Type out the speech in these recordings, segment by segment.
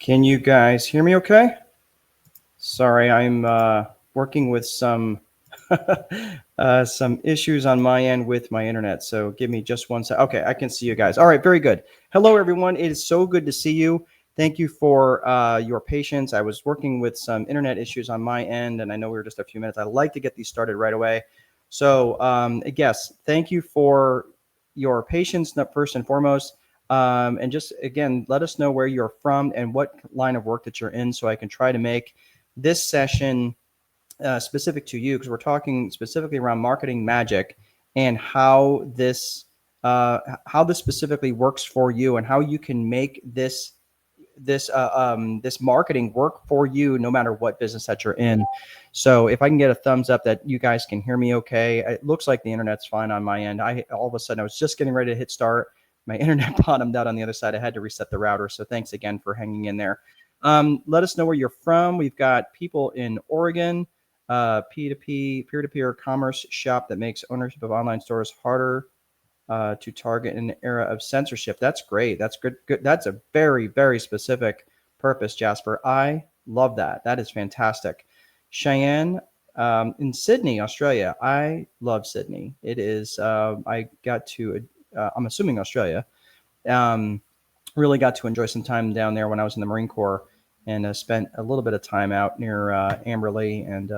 Can you guys hear me okay? Sorry, I'm working with some some issues on my end with my internet. So give me just one sec. Okay, I can see you guys. All right, very good. Hello, everyone. It is so good to see you. Thank you for your patience. I was working with some internet issues on my end, and I know we were just a few minutes. I like to get these started right away. So, yes, thank you for your patience, first and foremost. And just again, let us know where you're from and what line of work that you're in so I can try to make this session specific to you, because we're talking specifically around marketing magic and how this specifically works for you and how you can make this marketing work for you no matter what business that you're in. So if I can get a thumbs up that you guys can hear me okay. It looks like the internet's fine on my end. All of a sudden I was just getting ready to hit start. My internet bottomed out on the other side. I had to reset the router. So thanks again for hanging in there. Let us know where you're from. We've got people in Oregon, P2P, peer-to-peer commerce shop that makes ownership of online stores harder to target in an era of censorship. That's great. That's good. Good. That's a very, very specific purpose, Jasper. I love that. That is fantastic. Cheyenne in Sydney, Australia. I love Sydney. It is. I got to. I'm assuming Australia. Really got to enjoy some time down there when I was in the Marine Corps, and spent a little bit of time out near Amberley and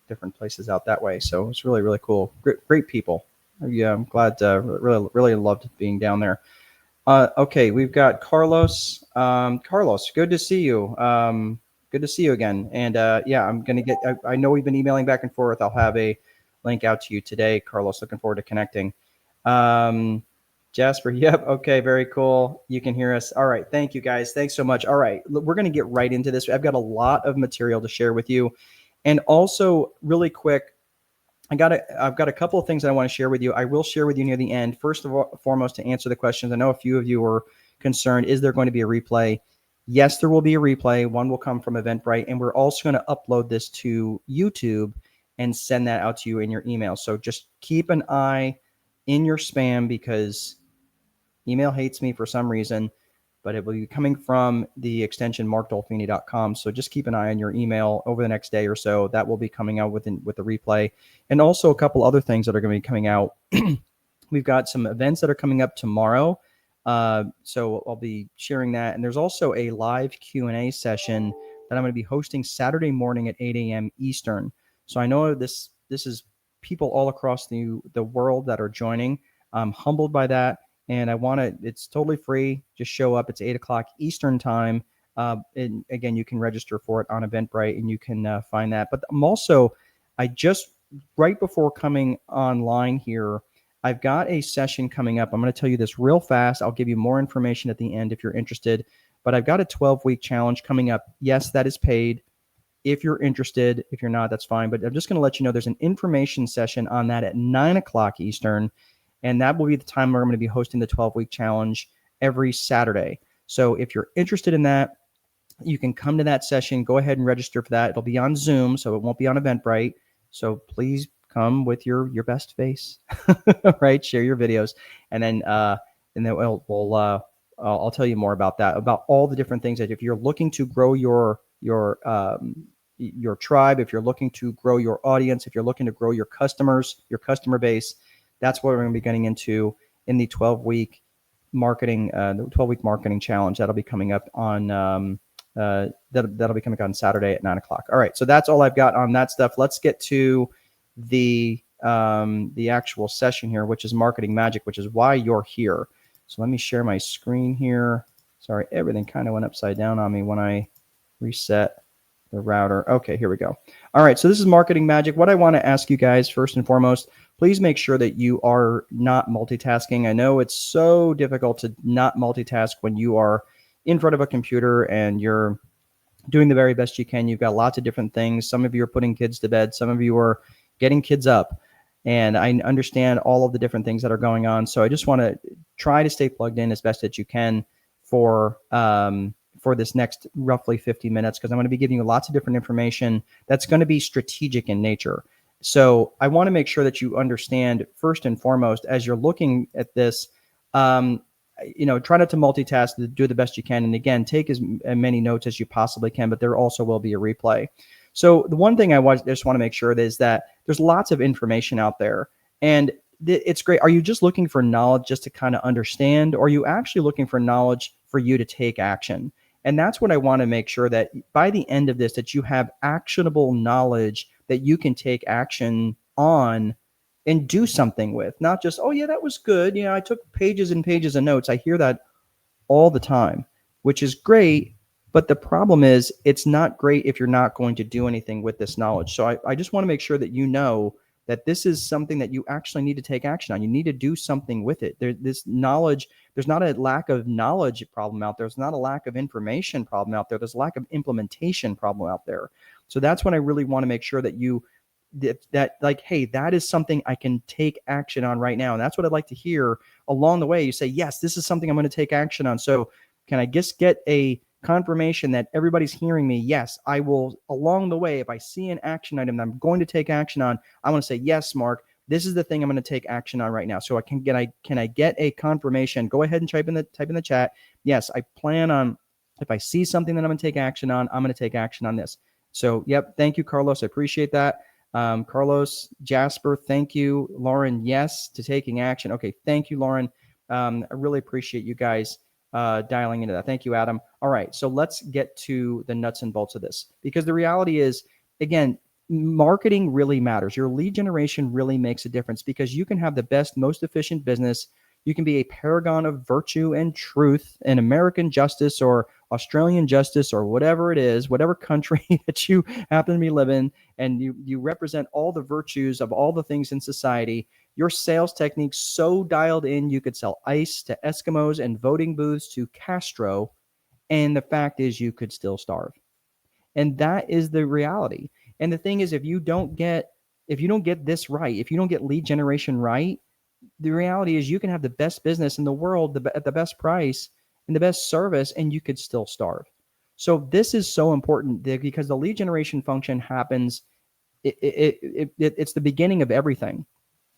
different places out that way. So it's really, really cool. Great people. Yeah, I'm glad. Really, really loved being down there. Okay, we've got Carlos. Carlos, good to see you. Good to see you again. And yeah, I'm gonna get. I know we've been emailing back and forth. I'll have a link out to you today, Carlos. Looking forward to connecting. Jasper, yep. Okay, very cool. You can hear us. All right. Thank you, guys. Thanks so much. All right, we're gonna get right into this. I've got a lot of material to share with you, and also really quick. I've got a couple of things that I want to share with you. I will share with you near the end. First of all, foremost, to answer the questions, I know a few of you were concerned, is there going to be a replay? Yes, there will be a replay. One will come from Eventbrite, and we're also going to upload this to YouTube and send that out to you in your email. So just keep an eye in your spam, because email hates me for some reason, but it will be coming from the extension markdolfini.com. So just keep an eye on your email over the next day or so. That will be coming out with the replay. And also a couple other things that are going to be coming out. We've got some events that are coming up tomorrow. So I'll be sharing that. And there's also a live Q&A session that I'm going to be hosting Saturday morning at 8 a.m. Eastern. So I know this is people all across the world that are joining. I'm humbled by that. And it's totally free. Just show up. It's 8 o'clock Eastern time. And again, you can register for it on Eventbrite, and you can find that. But I just, right before coming online here, I've got a session coming up. I'm going to tell you this real fast. I'll give you more information at the end if you're interested. But I've got a 12-week challenge coming up. Yes, that is paid. If you're interested, if you're not, that's fine. But I'm just going to let you know there's an information session on that at 9 o'clock Eastern. And that will be the time where I'm going to be hosting the 12-week challenge every Saturday. So if you're interested in that, you can come to that session. Go ahead and register for that. It'll be on Zoom, so it won't be on Eventbrite. So please come with your best face, right? Share your videos, and then I'll tell you more about that, about all the different things that if you're looking to grow your tribe, if you're looking to grow your audience, if you're looking to grow your customers, your customer base. That's what we're going to be getting into in the 12-week marketing, challenge. That'll be coming up on that'll be coming on Saturday at 9 o'clock. All right, so that's all I've got on that stuff. Let's get to the actual session here, which is marketing magic, which is why you're here. So let me share my screen here. Sorry, everything kind of went upside down on me when I reset the router. Okay, here we go. All right, so this is marketing magic. What I want to ask you guys first and foremost, please make sure that you are not multitasking. I know it's so difficult to not multitask when you are in front of a computer and you're doing the very best you can. You've got lots of different things. Some of you are putting kids to bed. Some of you are getting kids up. And I understand all of the different things that are going on. So I just want to try to stay plugged in as best that you can for this next roughly 50 minutes, because I'm going to be giving you lots of different information that's going to be strategic in nature. So I want to make sure that you understand, first and foremost, as you're looking at this, try not to multitask, do the best you can. And again, take as many notes as you possibly can, but there also will be a replay. So the one thing I just want to make sure is that there's lots of information out there, and it's great. Are you just looking for knowledge just to kind of understand, or are you actually looking for knowledge for you to take action? And that's what I want to make sure that by the end of this, that you have actionable knowledge that you can take action on and do something with, not just, oh yeah, that was good. I took pages and pages of notes. I hear that all the time, which is great. But the problem is it's not great if you're not going to do anything with this knowledge. So I just want to make sure that you know that this is something that you actually need to take action on. You need to do something with it. This knowledge, there's not a lack of knowledge problem out there. There's not a lack of information problem out there. There's a lack of implementation problem out there. So that's when I really want to make sure that you that like, hey, that is something I can take action on right now. And that's what I'd like to hear along the way. You say, yes, this is something I'm going to take action on. So can I just get a confirmation that everybody's hearing me? Yes, I will. Along the way, if I see an action item that I'm going to take action on, I want to say, yes, Mark, this is the thing I'm going to take action on right now. So can I get a confirmation? Go ahead and type in the chat. Yes, I plan on, if I see something that I'm going to take action on, I'm going to take action on this. So, yep. Thank you, Carlos. I appreciate that. Carlos, Jasper, thank you. Lauren, yes to taking action. Okay, thank you, Lauren. I really appreciate you guys dialing into that. Thank you, Adam. All right, so let's get to the nuts and bolts of this, because the reality is, again, marketing really matters. Your lead generation really makes a difference, because you can have the best, most efficient business. You can be a paragon of virtue and truth and American justice or Australian justice or whatever it is, whatever country that you happen to be living, and you represent all the virtues of all the things in society. Your sales techniques so dialed in, you could sell ice to Eskimos and voting booths to Castro, and the fact is you could still starve. And that is the reality. And the thing is, if you don't get this right, if you don't get lead generation right, the reality is you can have the best business in the world at the best price and the best service, and you could still starve. So this is so important, because the lead generation function happens. It's the beginning of everything.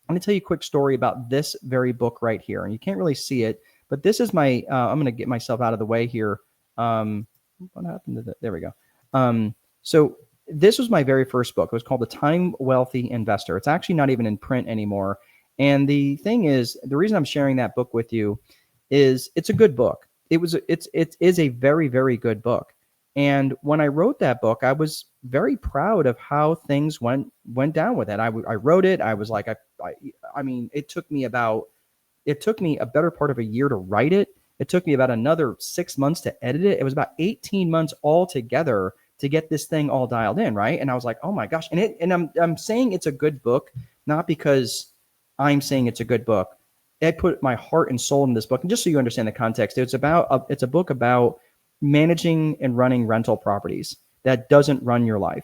I'm going to tell you a quick story about this very book right here. And you can't really see it, but this is my, I'm going to get myself out of the way here. What happened to that? There we go. So this was my very first book. It was called The Time Wealthy Investor. It's actually not even in print anymore. And the thing is, the reason I'm sharing that book with you is it's a good book. It is a very, very good book. And when I wrote that book, I was very proud of how things went down with it. I wrote it. I was like, I mean, it took me a better part of a year to write it. It took me about another 6 months to edit it. It was about 18 months altogether to get this thing all dialed in, right? And I was like, oh my gosh. And I'm saying it's a good book, not because I'm saying it's a good book. I put my heart and soul in this book. And just so you understand the context, it's a book about managing and running rental properties that doesn't run your life.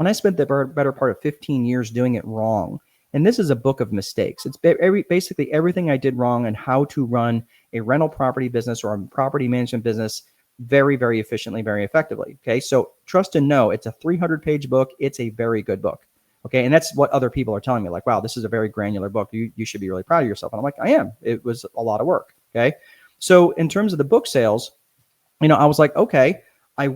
And I spent the better part of 15 years doing it wrong. And this is a book of mistakes. It's basically everything I did wrong and how to run a rental property business or a property management business very, very efficiently, very effectively. Okay. So trust and know, it's a 300-page book. It's a very good book. Okay. And that's what other people are telling me, like, wow, this is a very granular book. You should be really proud of yourself. And I'm like, I am. It was a lot of work. Okay. So in terms of the book sales, I was like, okay, I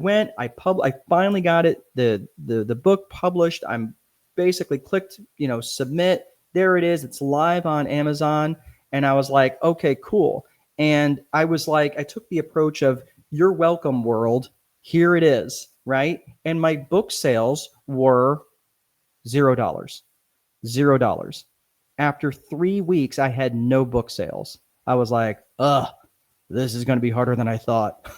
finally got it, the book published. I'm basically clicked, submit. There it is. It's live on Amazon. And I was like, okay, cool. And I was like, I took the approach of, you're welcome, world. Here it is. Right. And my book sales were $0. After 3 weeks, I had no book sales. I was like, this is going to be harder than I thought.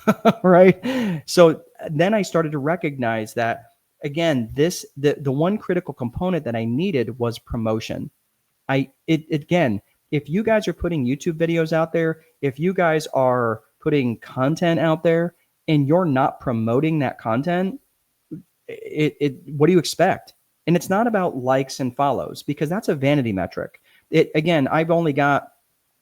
Right. So then I started to recognize that, again, the one critical component that I needed was promotion. Again, if you guys are putting YouTube videos out there, if you guys are putting content out there and you're not promoting that content, what do you expect? And it's not about likes and follows, because that's a vanity metric. Again, I've only got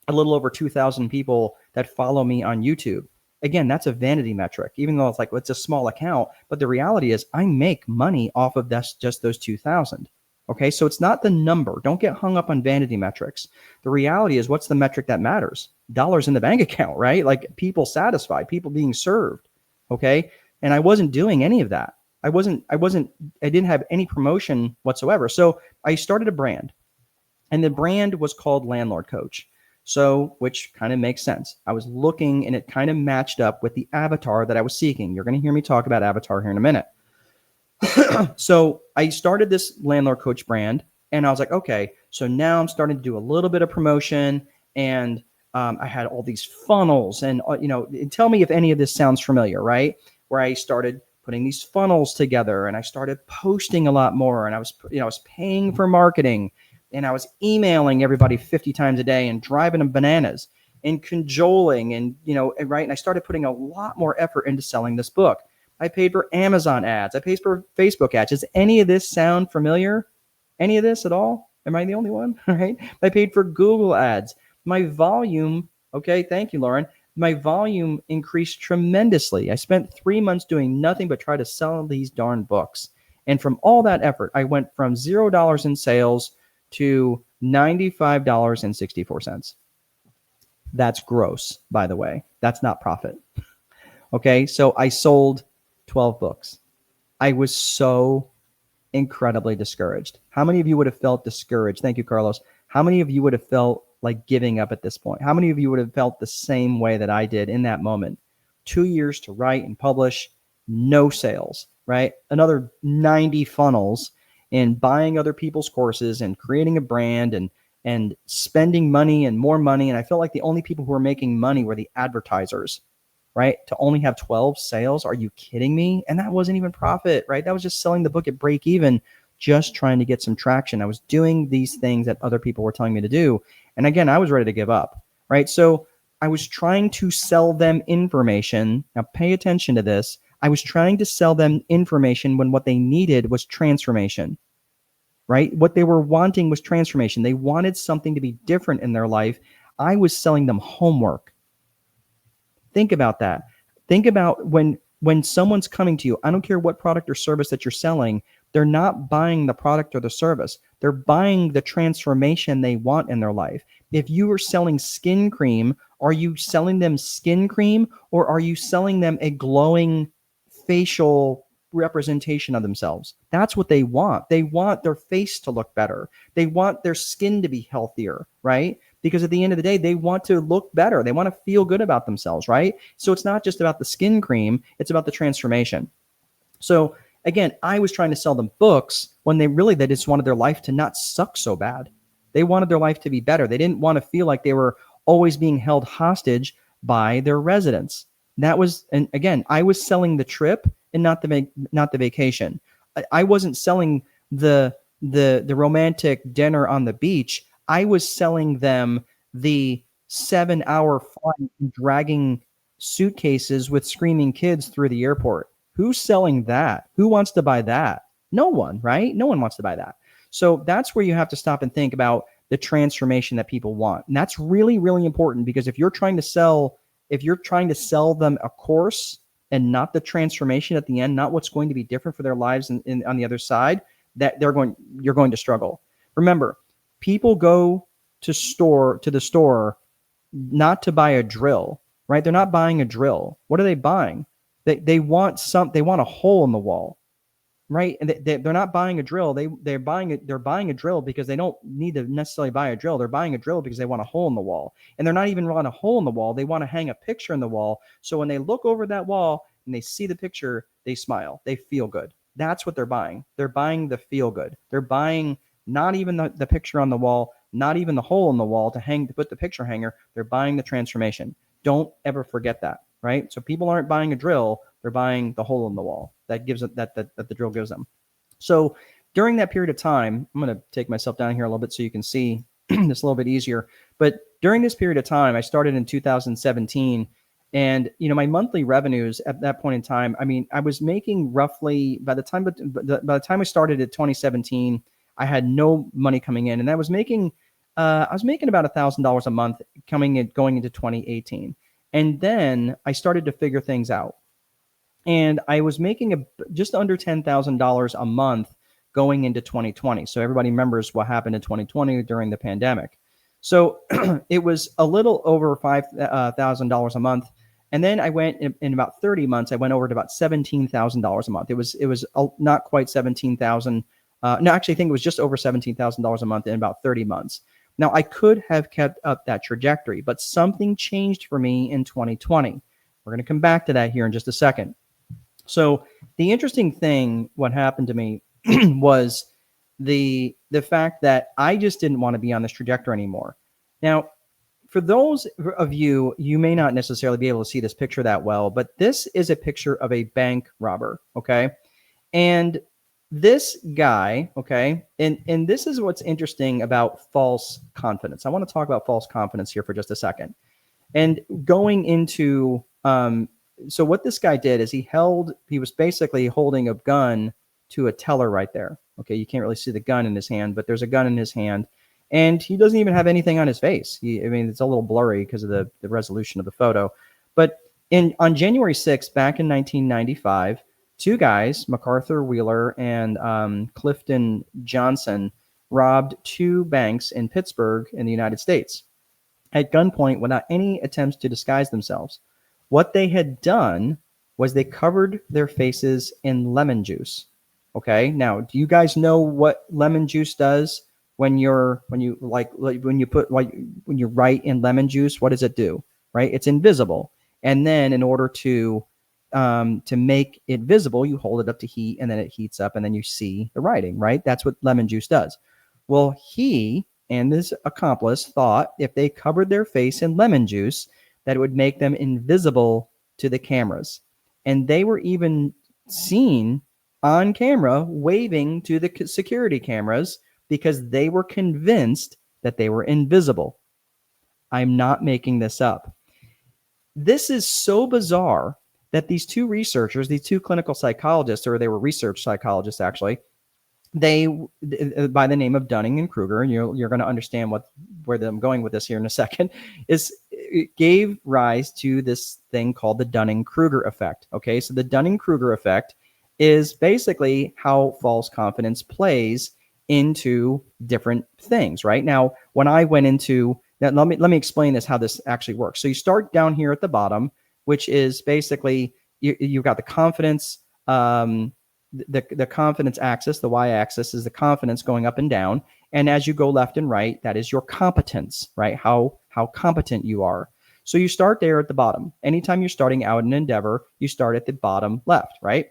a little over 2,000 people that follow me on YouTube. Again, that's a vanity metric, even though it's a small account. But the reality is I make money off of just those 2,000. Okay, so it's not the number. Don't get hung up on vanity metrics. The reality is, what's the metric that matters? Dollars in the bank account, right? Like people satisfied, people being served. Okay, and I wasn't doing any of that. I didn't have any promotion whatsoever. So I started a brand, and the brand was called Landlord Coach. So, which kind of makes sense. I was looking, and it kind of matched up with the avatar that I was seeking. You're going to hear me talk about avatar here in a minute. So I started this Landlord Coach brand, and I was like, okay, so now I'm starting to do a little bit of promotion, and I had all these funnels, and tell me if any of this sounds familiar, right? Where I started putting these funnels together, and I started posting a lot more, and I was paying for marketing, and I was emailing everybody 50 times a day and driving them bananas and cajoling, and right, and I started putting a lot more effort into selling this book. I paid for Amazon ads. I paid for Facebook ads. Does any of this sound familiar? Any of this at all? Am I the only one? All right. I paid for Google ads. My volume, okay, thank you, Lauren. My volume increased tremendously. I spent 3 months doing nothing but try to sell these darn books. And from all that effort, I went from $0 in sales to $95.64. That's gross, by the way. That's not profit. Okay. So I sold 12 books. I was so incredibly discouraged. How many of you would have felt discouraged? Thank you, Carlos. How many of you would have felt like giving up at this point? How many of you would have felt the same way that I did in that moment? 2 years to write and publish, no sales, right? Another 90 funnels in buying other people's courses and creating a brand and spending money and more money. And I felt like the only people who were making money were the advertisers. Right? To only have 12 sales. Are you kidding me? And that wasn't even profit, right? That was just selling the book at break even, just trying to get some traction. I was doing these things that other people were telling me to do. And again, I was ready to give up, right? So I was trying to sell them information. Now pay attention to this. I was trying to sell them information when what they needed was transformation, right? What they were wanting was transformation. They wanted something to be different in their life. I was selling them homework. Think about that. Think about when someone's coming to you, I don't care what product or service that you're selling, they're not buying the product or the service. They're buying the transformation they want in their life. If you are selling skin cream, are you selling them skin cream, or are you selling them a glowing facial representation of themselves? That's what they want. They want their face to look better. They want their skin to be healthier, right? Because at the end of the day, they want to look better. They want to feel good about themselves, right? So it's not just about the skin cream, it's about the transformation. So again, I was trying to sell them books when they just wanted their life to not suck so bad. They wanted their life to be better. They didn't want to feel like they were always being held hostage by their residents. And again, I was selling the trip and not the vacation. I wasn't selling the romantic dinner on the beach. I was selling them the 7-hour flight dragging suitcases with screaming kids through the airport. Who's selling that? Who wants to buy that? No one, right? No one wants to buy that. So that's where you have to stop and think about the transformation that people want. And that's really, really important, because if you're trying to sell them a course and not the transformation at the end, not what's going to be different for their lives on the other side, you're going to struggle. Remember, people go to the store not to buy a drill, right? They're not buying a drill. What are they buying? They want a hole in the wall, right? And they're not buying a drill. They're buying a drill because they don't need to necessarily buy a drill. They're buying a drill because they want a hole in the wall. And they're not even want a hole in the wall. They want to hang a picture in the wall. So when they look over that wall and they see the picture, they smile. They feel good. That's what they're buying. They're buying the feel good. They're buying not even the picture on the wall, not even the hole in the wall to put the picture hanger. They're buying the transformation. Don't ever forget that, right? So people aren't buying a drill. They're buying the hole in the wall that the drill gives them. So during that period of time, I'm going to take myself down here a little bit so you can see this a little bit easier. But during this period of time, I started in 2017, and my monthly revenues at that point in time, I was making roughly by the time I started at 2017, I had no money coming in, and I was making about $1,000 a month going into 2018. And then I started to figure things out. And I was making just under $10,000 a month going into 2020. So everybody remembers what happened in 2020 during the pandemic. So it was a little over $5,000 a month. And then I went in about 30 months, I went over to about $17,000 a month. It was not quite 17,000. No, actually, I think it was just over $17,000 a month in about 30 months. Now, I could have kept up that trajectory, but something changed for me in 2020. We're going to come back to that here in just a second. So the interesting thing, what happened to me was the fact that I just didn't want to be on this trajectory anymore. Now, for those of you, you may not necessarily be able to see this picture that well, but this is a picture of a bank robber, okay? And this guy, okay, and this is what's interesting about false confidence. I want to talk about false confidence here for just a second. And going into, so what this guy did is he was basically holding a gun to a teller right there. Okay, you can't really see the gun in his hand, but there's a gun in his hand. And he doesn't even have anything on his face. It's a little blurry because of the resolution of the photo. But on January 6th, back in 1995, two guys, MacArthur Wheeler and Clifton Johnson, robbed two banks in Pittsburgh in the United States at gunpoint without any attempts to disguise themselves. What they had done was they covered their faces in lemon juice. Okay, now do you guys know what lemon juice does? When you write in lemon juice, what does it do? Right? It's invisible. And then in order to make it visible, you hold it up to heat and then it heats up and then you see the writing, right? That's what lemon juice does. Well, he and his accomplice thought if they covered their face in lemon juice, that it would make them invisible to the cameras. And they were even seen on camera waving to the security cameras because they were convinced that they were invisible. I'm not making this up. This is so bizarre that these two researchers, these two clinical psychologists, or they were research psychologists actually, they, by the name of Dunning and Kruger, and you're going to understand where I'm going with this here in a second, it gave rise to this thing called the Dunning-Kruger effect. Okay, so the Dunning-Kruger effect is basically how false confidence plays into different things, right? Now, when I went into that, let me explain this, how this actually works. So you start down here at the bottom, which is basically you've got the confidence, the confidence axis, the y-axis is the confidence going up and down, and as you go left and right, that is your competence, right? How competent you are. So you start there at the bottom. Anytime you're starting out an endeavor, you start at the bottom left, right?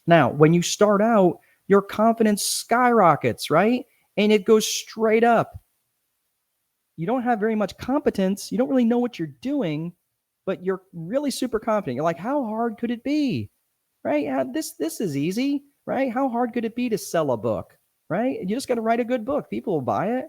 Now, when you start out, your confidence skyrockets, right? And it goes straight up. You don't have very much competence. You don't really know what you're doing, but you're really super confident. You're like, how hard could it be? Right? Yeah, this is easy, right? How hard could it be to sell a book, right? You just got to write a good book. People will buy it.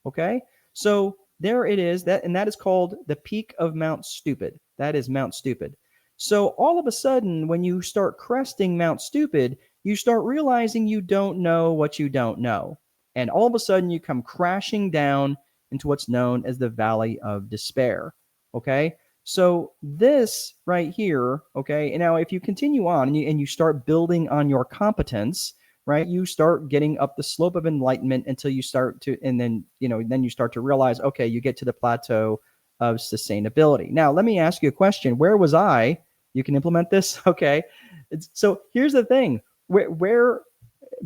Okay? So there it is. That is called the peak of Mount Stupid. That is Mount Stupid. So all of a sudden, when you start cresting Mount Stupid, you start realizing you don't know what you don't know. And all of a sudden, you come crashing down into what's known as the Valley of Despair. Okay? So this right here, okay, and now if you continue on and you start building on your competence, right, you start getting up the slope of enlightenment until you start to, and then you start to realize, okay, you get to the plateau of sustainability. Now, let me ask you a question. Where was I? You can implement this, okay? So here's the thing. Where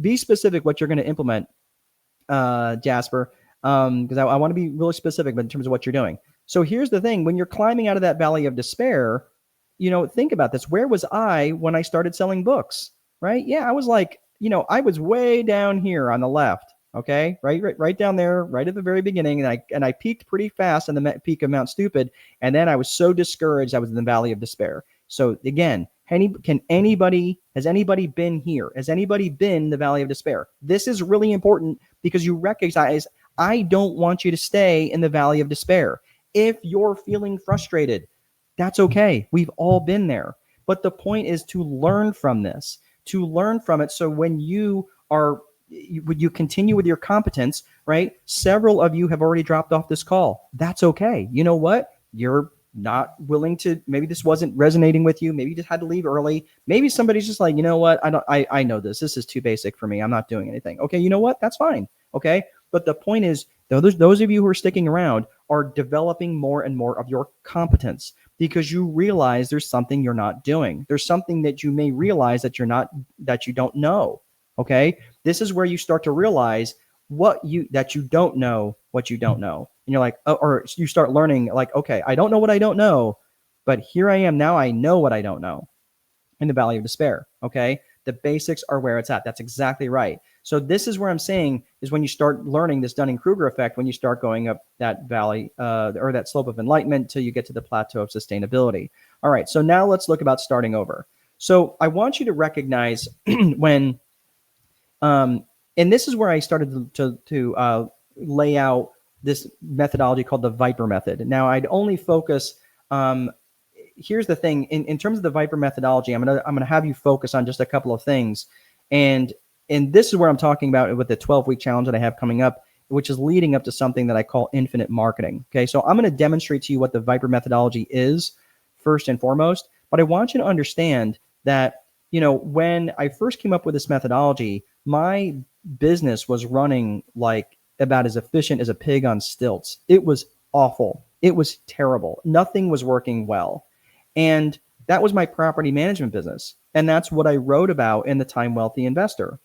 be specific what you're going to implement, Jasper, because I want to be really specific in terms of what you're doing. So here's the thing. When you're climbing out of that valley of despair, think about this. Where was I when I started selling books, right? Yeah, I was like, I was way down here on the left, okay? Right down there, right at the very beginning. And I peaked pretty fast on the peak of Mount Stupid. And then I was so discouraged, I was in the valley of despair. So again, has anybody been here? Has anybody been in the valley of despair? This is really important because you recognize, I don't want you to stay in the valley of despair. If you're feeling frustrated, that's okay. We've all been there. But the point is to learn from this, to learn from it. So when you continue with your competence, right? Several of you have already dropped off this call. That's okay. You know what? You're not willing to, maybe this wasn't resonating with you. Maybe you just had to leave early. Maybe somebody's just like, you know what? I know this. This is too basic for me. I'm not doing anything. Okay. You know what? That's fine. Okay. But the point is, those of you who are sticking around are developing more and more of your competence because you realize there's something you're not doing. There's something that you may realize that that you don't know. Okay. This is where you start to realize that you don't know what you don't know. And you're like, oh, or you start learning like, okay, I don't know what I don't know, but here I am now. I know what I don't know in the valley of despair. Okay. The basics are where it's at. That's exactly right. So this is where I'm saying is when you start learning this Dunning-Kruger effect, when you start going up that valley or that slope of enlightenment till you get to the plateau of sustainability. All right. So now let's look about starting over. So I want you to recognize when, and this is where I started to lay out this methodology called the Viper method. Now I'd only focus. Here's the thing: in terms of the Viper methodology, I'm gonna have you focus on just a couple of things, and this is where I'm talking about with the 12-week challenge that I have coming up, which is leading up to something that I call infinite marketing. Okay, so I'm going to demonstrate to you what the Viper methodology is first and foremost, but I want you to understand that when I first came up with this methodology, my business was running like about as efficient as a pig on stilts. It was awful. It was terrible. Nothing was working well. And that was my property management business. And that's what I wrote about in the Time Wealthy Investor.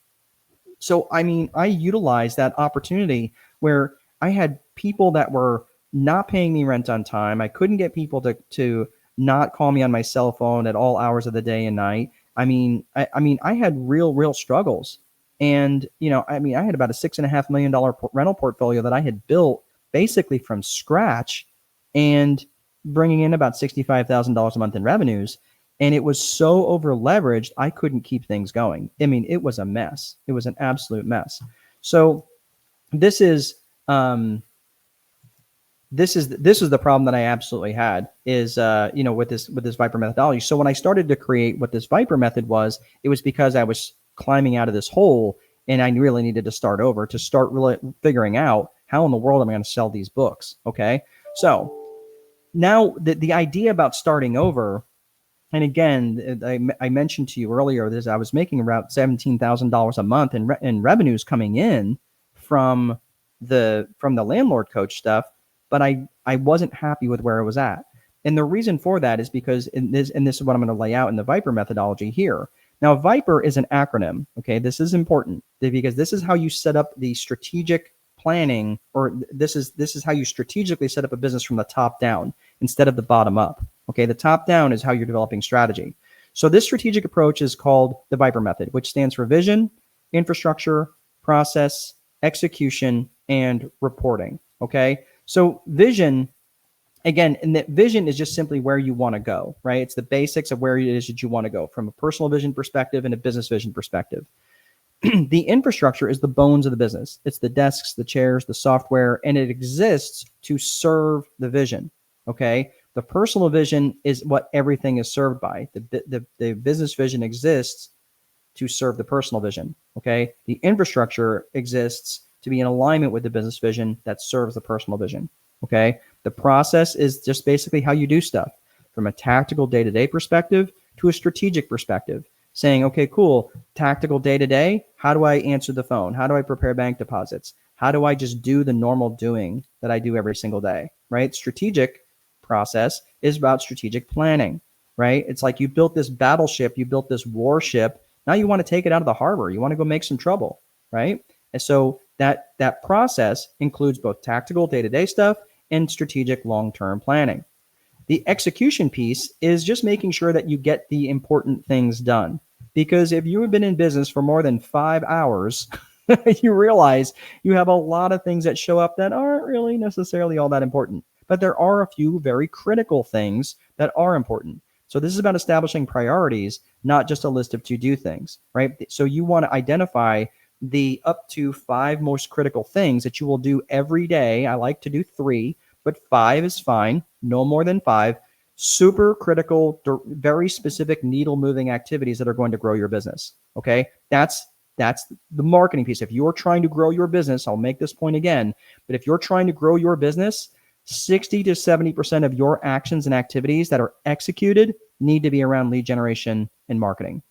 So, I mean, I utilized that opportunity where I had people that were not paying me rent on time. I couldn't get people to not call me on my cell phone at all hours of the day and night. I mean, I had real struggles. And, I had about a $6.5 million rental portfolio that I had built basically from scratch and bringing in about $65,000 a month in revenues. And it was so over leveraged, I couldn't keep things going. I mean, it was a mess. It was an absolute mess. So this is the problem that I absolutely had is, with this Viper methodology. So when I started to create what this Viper method was, it was because I was climbing out of this hole and I really needed to start over to start really figuring out how in the world am I going to sell these books. Okay. So now the idea about starting over, and again, I mentioned to you earlier that I was making about $17,000 a month in revenues coming in from the landlord coach stuff, but I wasn't happy with where it was at. And the reason for that is because this is what I'm going to lay out in the Viper methodology here. Now, Viper is an acronym. Okay, this is important because this is how you set up the strategic planning, or this is how you strategically set up a business from the top down instead of the bottom up. Okay, the top down is how you're developing strategy. So this strategic approach is called the Viper method, which stands for vision, infrastructure, process, execution, and reporting. Okay, so vision, again, and that vision is just simply where you want to go, right? It's the basics of where it is that you want to go from a personal vision perspective and a business vision perspective. The infrastructure is the bones of the business. It's the desks, the chairs, the software, and it exists to serve the vision. Okay. The personal vision is what everything is served by. The business vision exists to serve the personal vision. Okay. The infrastructure exists to be in alignment with the business vision that serves the personal vision. Okay. The process is just basically how you do stuff from a tactical day-to-day perspective to a strategic perspective. Saying, okay, cool, tactical day-to-day, how do I answer the phone? How do I prepare bank deposits? How do I just do the normal doing that I do every single day, right? Strategic process is about strategic planning, right? It's like you built this battleship, you built this warship. Now you want to take it out of the harbor. You want to go make some trouble, right? And so that process includes both tactical day-to-day stuff and strategic long-term planning. The execution piece is just making sure that you get the important things done. Because if you have been in business for more than 5 hours, you realize you have a lot of things that show up that aren't really necessarily all that important. But there are a few very critical things that are important. So this is about establishing priorities, not just a list of to-do things, right? So you want to identify the up to 5 most critical things that you will do every day. I like to do 3, but 5 is fine. No more than 5. Super critical, very specific needle moving activities that are going to grow your business. Okay. That's the marketing piece. If you're trying to grow your business, I'll make this point again, but if you're trying to grow your business, 60 to 70% of your actions and activities that are executed need to be around lead generation and marketing.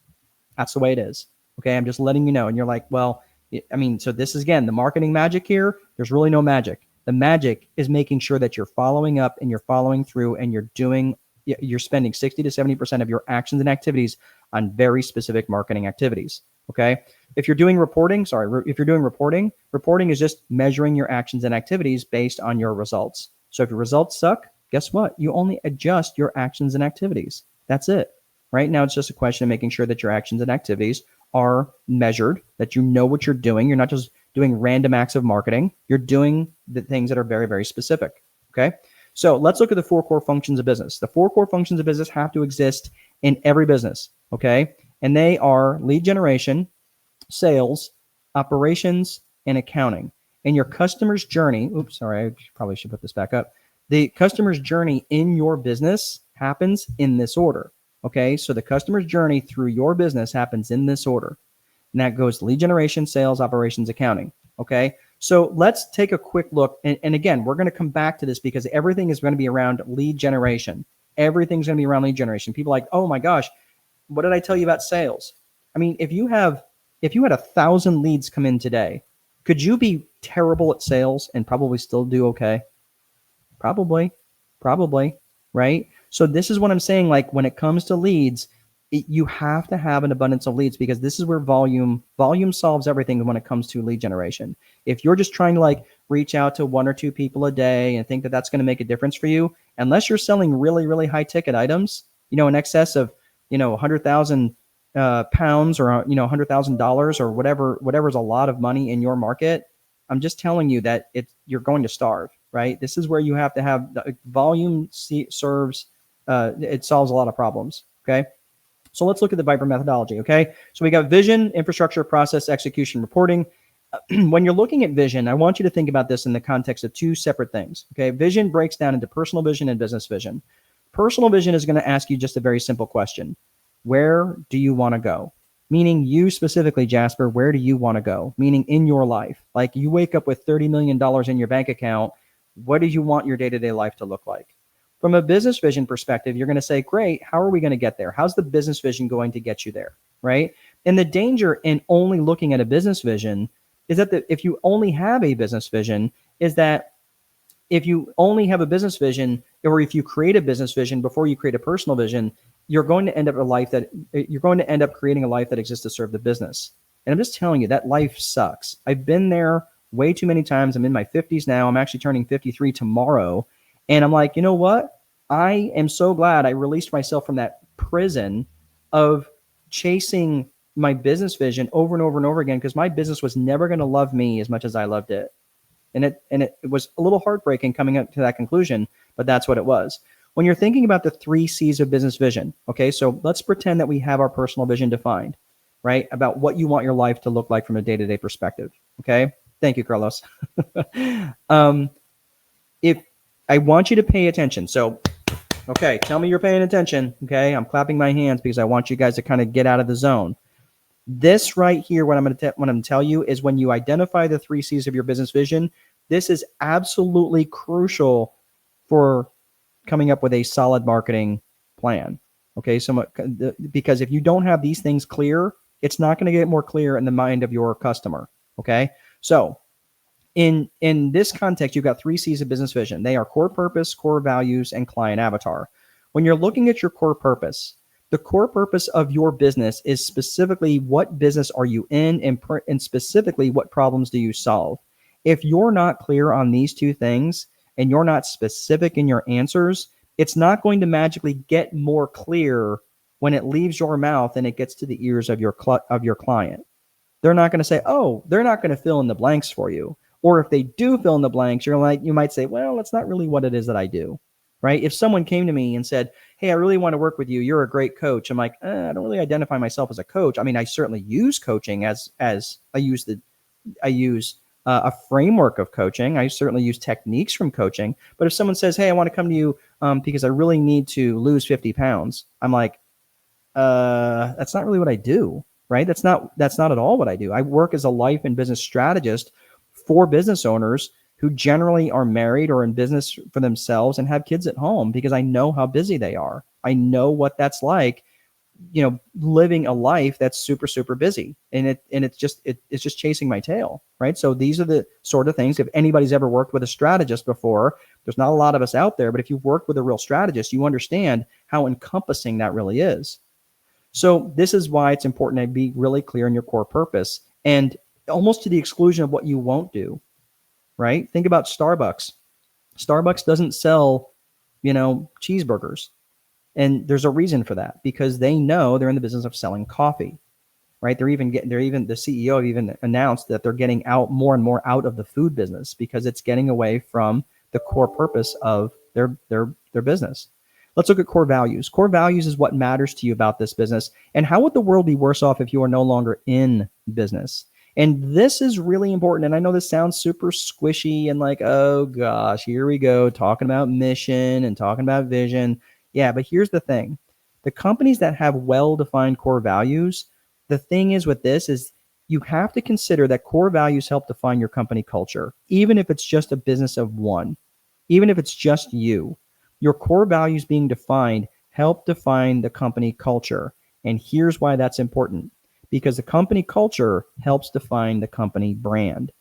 That's the way it is. Okay. I'm just letting you know. And you're like, well, I mean, so this is again, the marketing magic here. There's really no magic. The magic is making sure that you're following up and you're following through and you're spending 60 to 70% of your actions and activities on very specific marketing activities. Okay. If you're doing reporting, reporting is just measuring your actions and activities based on your results. So if your results suck, guess what? You only adjust your actions and activities. That's it. Right now, it's just a question of making sure that your actions and activities are measured, that you know what you're doing. You're not just doing random acts of marketing. You're doing the things that are very, very specific. Okay. So let's look at the 4 core functions of business. The 4 core functions of business have to exist in every business. Okay. And they are lead generation, sales, operations, and accounting. And your customer's journey, I probably should put this back up. The customer's journey in your business happens in this order. Okay, so the customer's journey through your business happens in this order. And that goes lead generation, sales, operations, accounting. Okay, so let's take a quick look. And again, we're going to come back to this because everything is going to be around lead generation. Everything's going to be around lead generation. People are like, oh my gosh, what did I tell you about sales? I mean, if you had 1,000 leads come in today, could you be terrible at sales and probably still do okay? Probably, right? So this is what I'm saying. Like when it comes to leads, you have to have an abundance of leads because this is where volume solves everything when it comes to lead generation. If you're just trying to like reach out to 1 or 2 people a day and think that that's going to make a difference for you, unless you're selling really, really high ticket items, in excess of, 100,000 pounds or, $100,000 or whatever's a lot of money in your market, I'm just telling you that you're going to starve, right? This is where you have to have volume serves. It solves a lot of problems. Okay. So let's look at the Viper methodology. Okay. So we got vision, infrastructure, process, execution, reporting. When you're looking at vision, I want you to think about this in the context of 2 separate things. Okay. Vision breaks down into personal vision and business vision. Personal vision is going to ask you just a very simple question. Where do you want to go? Meaning you specifically, Jasper, where do you want to go? Meaning in your life. Like you wake up with $30 million in your bank account. What do you want your day-to-day life to look like? From a business vision perspective, you're going to say, great, how are we going to get there? How's the business vision going to get you there, right? And the danger in only looking at a business vision is that if you only have a business vision, is that if you only have a business vision, or if you create a business vision before you create a personal vision, you're going to end up creating a life that exists to serve the business. And I'm just telling you, that life sucks. I've been there way too many times. I'm in my 50s now. I'm actually turning 53 tomorrow. And I'm like, you know what? I am so glad I released myself from that prison of chasing my business vision over and over and over again, because my business was never going to love me as much as I loved it. And it was a little heartbreaking coming up to that conclusion, but that's what it was. When you're thinking about the 3 C's of business vision, okay, so let's pretend that we have our personal vision defined, right? About what you want your life to look like from a day-to-day perspective, okay? Thank you, Carlos. If I want you to pay attention. So, okay, tell me you're paying attention, okay? I'm clapping my hands because I want you guys to kind of get out of the zone. This right here, what I'm going to tell you is when you identify the 3 C's of your business vision, this is absolutely crucial for coming up with a solid marketing plan. Okay, so because if you don't have these things clear, it's not going to get more clear in the mind of your customer. Okay, so in this context, you've got 3 C's of business vision. They are core purpose, core values, and client avatar. When you're looking at your core purpose, the core purpose of your business is specifically what business are you in, and specifically what problems do you solve. If you're not clear on these 2 things and you're not specific in your answers, it's not going to magically get more clear when it leaves your mouth and it gets to the ears of your client. They're not going to say, oh, they're not going to fill in the blanks for you. Or if they do fill in the blanks, you might say, well, that's not really what it is that I do, right? If someone came to me and said, hey, I really want to work with you, you're a great coach. I'm like, I don't really identify myself as a coach. I mean, I certainly use coaching as I use a framework of coaching. I certainly use techniques from coaching. But if someone says, hey, I want to come to you because I really need to lose 50 pounds, I'm like, that's not really what I do, right? That's not at all what I do. I work as a life and business strategist for business owners who generally are married or in business for themselves and have kids at home because I know how busy they are. I know what that's like, living a life that's super, super busy. And it's just chasing my tail, right? So these are the sort of things, if anybody's ever worked with a strategist before, there's not a lot of us out there, but if you've worked with a real strategist, you understand how encompassing that really is. So this is why it's important to be really clear on your core purpose, and almost to the exclusion of what you won't do, right? Think about Starbucks. Starbucks doesn't sell, cheeseburgers. And there's a reason for that, because they know they're in the business of selling coffee, right? The CEO even announced that they're getting out more and more out of the food business because it's getting away from the core purpose of their business. Let's look at core values. Core values is what matters to you about this business. And how would the world be worse off if you are no longer in business? And this is really important. And I know this sounds super squishy and like, oh gosh, here we go, talking about mission and talking about vision. Yeah, but here's the thing. The companies that have well-defined core values, the thing is with this is you have to consider that core values help define your company culture, even if it's just a business of one, even if it's just you. Your core values being defined help define the company culture. And here's why that's important. Because the company culture helps define the company brand.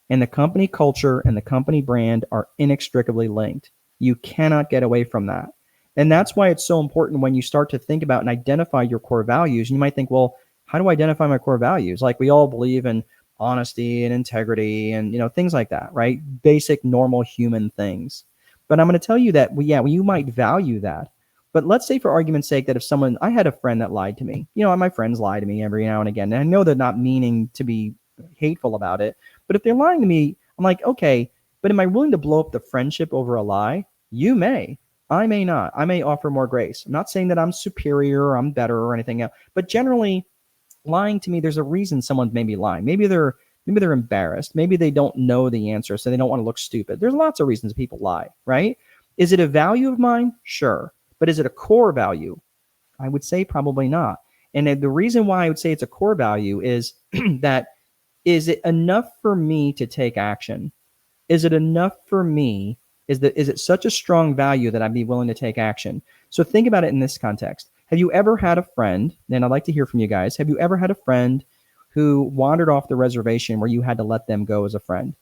And the company culture and the company brand are inextricably linked. You cannot get away from that. And that's why it's so important when you start to think about and identify your core values. And you might think, well, how do I identify my core values? Like, we all believe in honesty and integrity and, things like that, right? Basic, normal human things. But I'm going to tell you that, you might value that. But let's say, for argument's sake, that if I had a friend that lied to me, my friends lie to me every now and again. And I know they're not meaning to be hateful about it. But if they're lying to me, I'm like, okay, but am I willing to blow up the friendship over a lie? You may. I may not. I may offer more grace. I'm not saying that I'm superior or I'm better or anything else. But generally, lying to me, there's a reason someone may be lying. Maybe they're embarrassed. Maybe they don't know the answer, so they don't want to look stupid. There's lots of reasons people lie, right? Is it a value of mine? Sure. But is it a core value? I would say probably not. And the reason why I would say it's a core value is that, is it enough for me to take action? Is it enough for me? Is it such a strong value that I'd be willing to take action? So think about it in this context. Have you ever had a friend, and I'd like to hear from you guys, have you ever had a friend who wandered off the reservation where you had to let them go as a friend?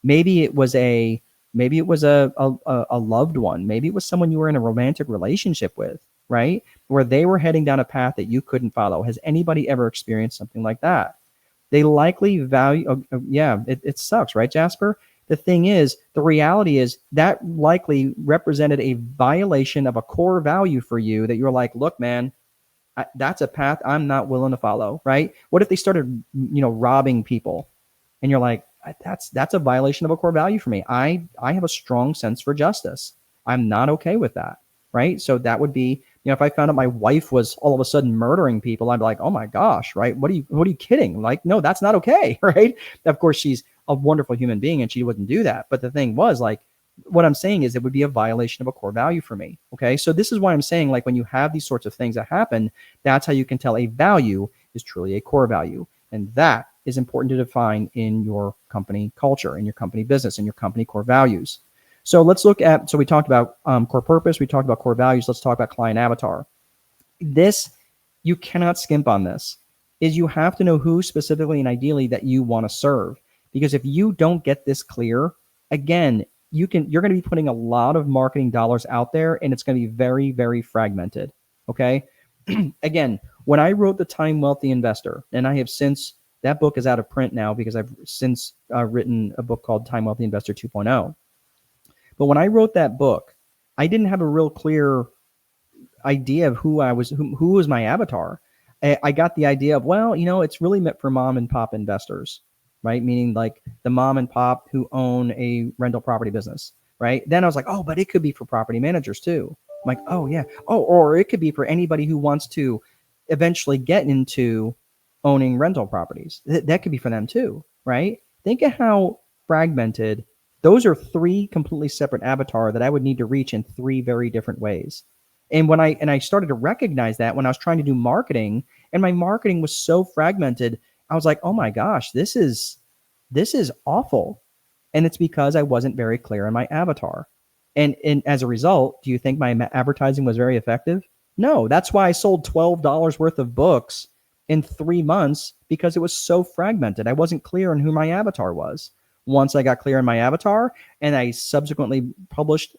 Maybe it was a loved one. Maybe it was someone you were in a romantic relationship with, right? Where they were heading down a path that you couldn't follow. Has anybody ever experienced something like that? They likely value, it sucks, right, Jasper? The thing is, the reality is that likely represented a violation of a core value for you that you're like, look, man, that's a path I'm not willing to follow, right? What if they started, robbing people? And you're like, that's a violation of a core value for me. I have a strong sense for justice. I'm not okay with that, right? So that would be, if I found out my wife was all of a sudden murdering people, I'd be like, oh my gosh, right? What are you kidding? Like, no, that's not okay, right? Of course, she's a wonderful human being and she wouldn't do that. But the thing was, like, what I'm saying is it would be a violation of a core value for me. Okay. So this is why I'm saying, like, when you have these sorts of things that happen, that's how you can tell a value is truly a core value. And that is important to define in your company culture, in your company business, in your company core values. So let's look at, so we talked about core purpose. We talked about core values. Let's talk about client avatar. This, you cannot skimp on this, is you have to know who specifically and ideally that you want to serve. Because if you don't get this clear, again, you're going to be putting a lot of marketing dollars out there and it's going to be very, very fragmented. Okay. Again, when I wrote The Time Wealthy Investor, and I have since, that book is out of print now because I've since written a book called Time Wealthy Investor 2.0. But when I wrote that book, I didn't have a real clear idea of who was my avatar. I got the idea of, well, it's really meant for mom and pop investors, right? Meaning like the mom and pop who own a rental property business, right? Then I was like, oh, but it could be for property managers too. I'm like, oh yeah. Oh, or it could be for anybody who wants to eventually get into owning rental properties. That could be for them too, right? Think of how fragmented. Those are three completely separate avatars that I would need to reach in three very different ways. And when I started to recognize that when I was trying to do marketing, and my marketing was so fragmented, I was like, oh my gosh, this is awful. And it's because I wasn't very clear on my avatar. And as a result, do you think my advertising was very effective? No, that's why I sold $12 worth of books in 3 months, because it was so fragmented. I wasn't clear on who my avatar was. Once I got clear on my avatar and I subsequently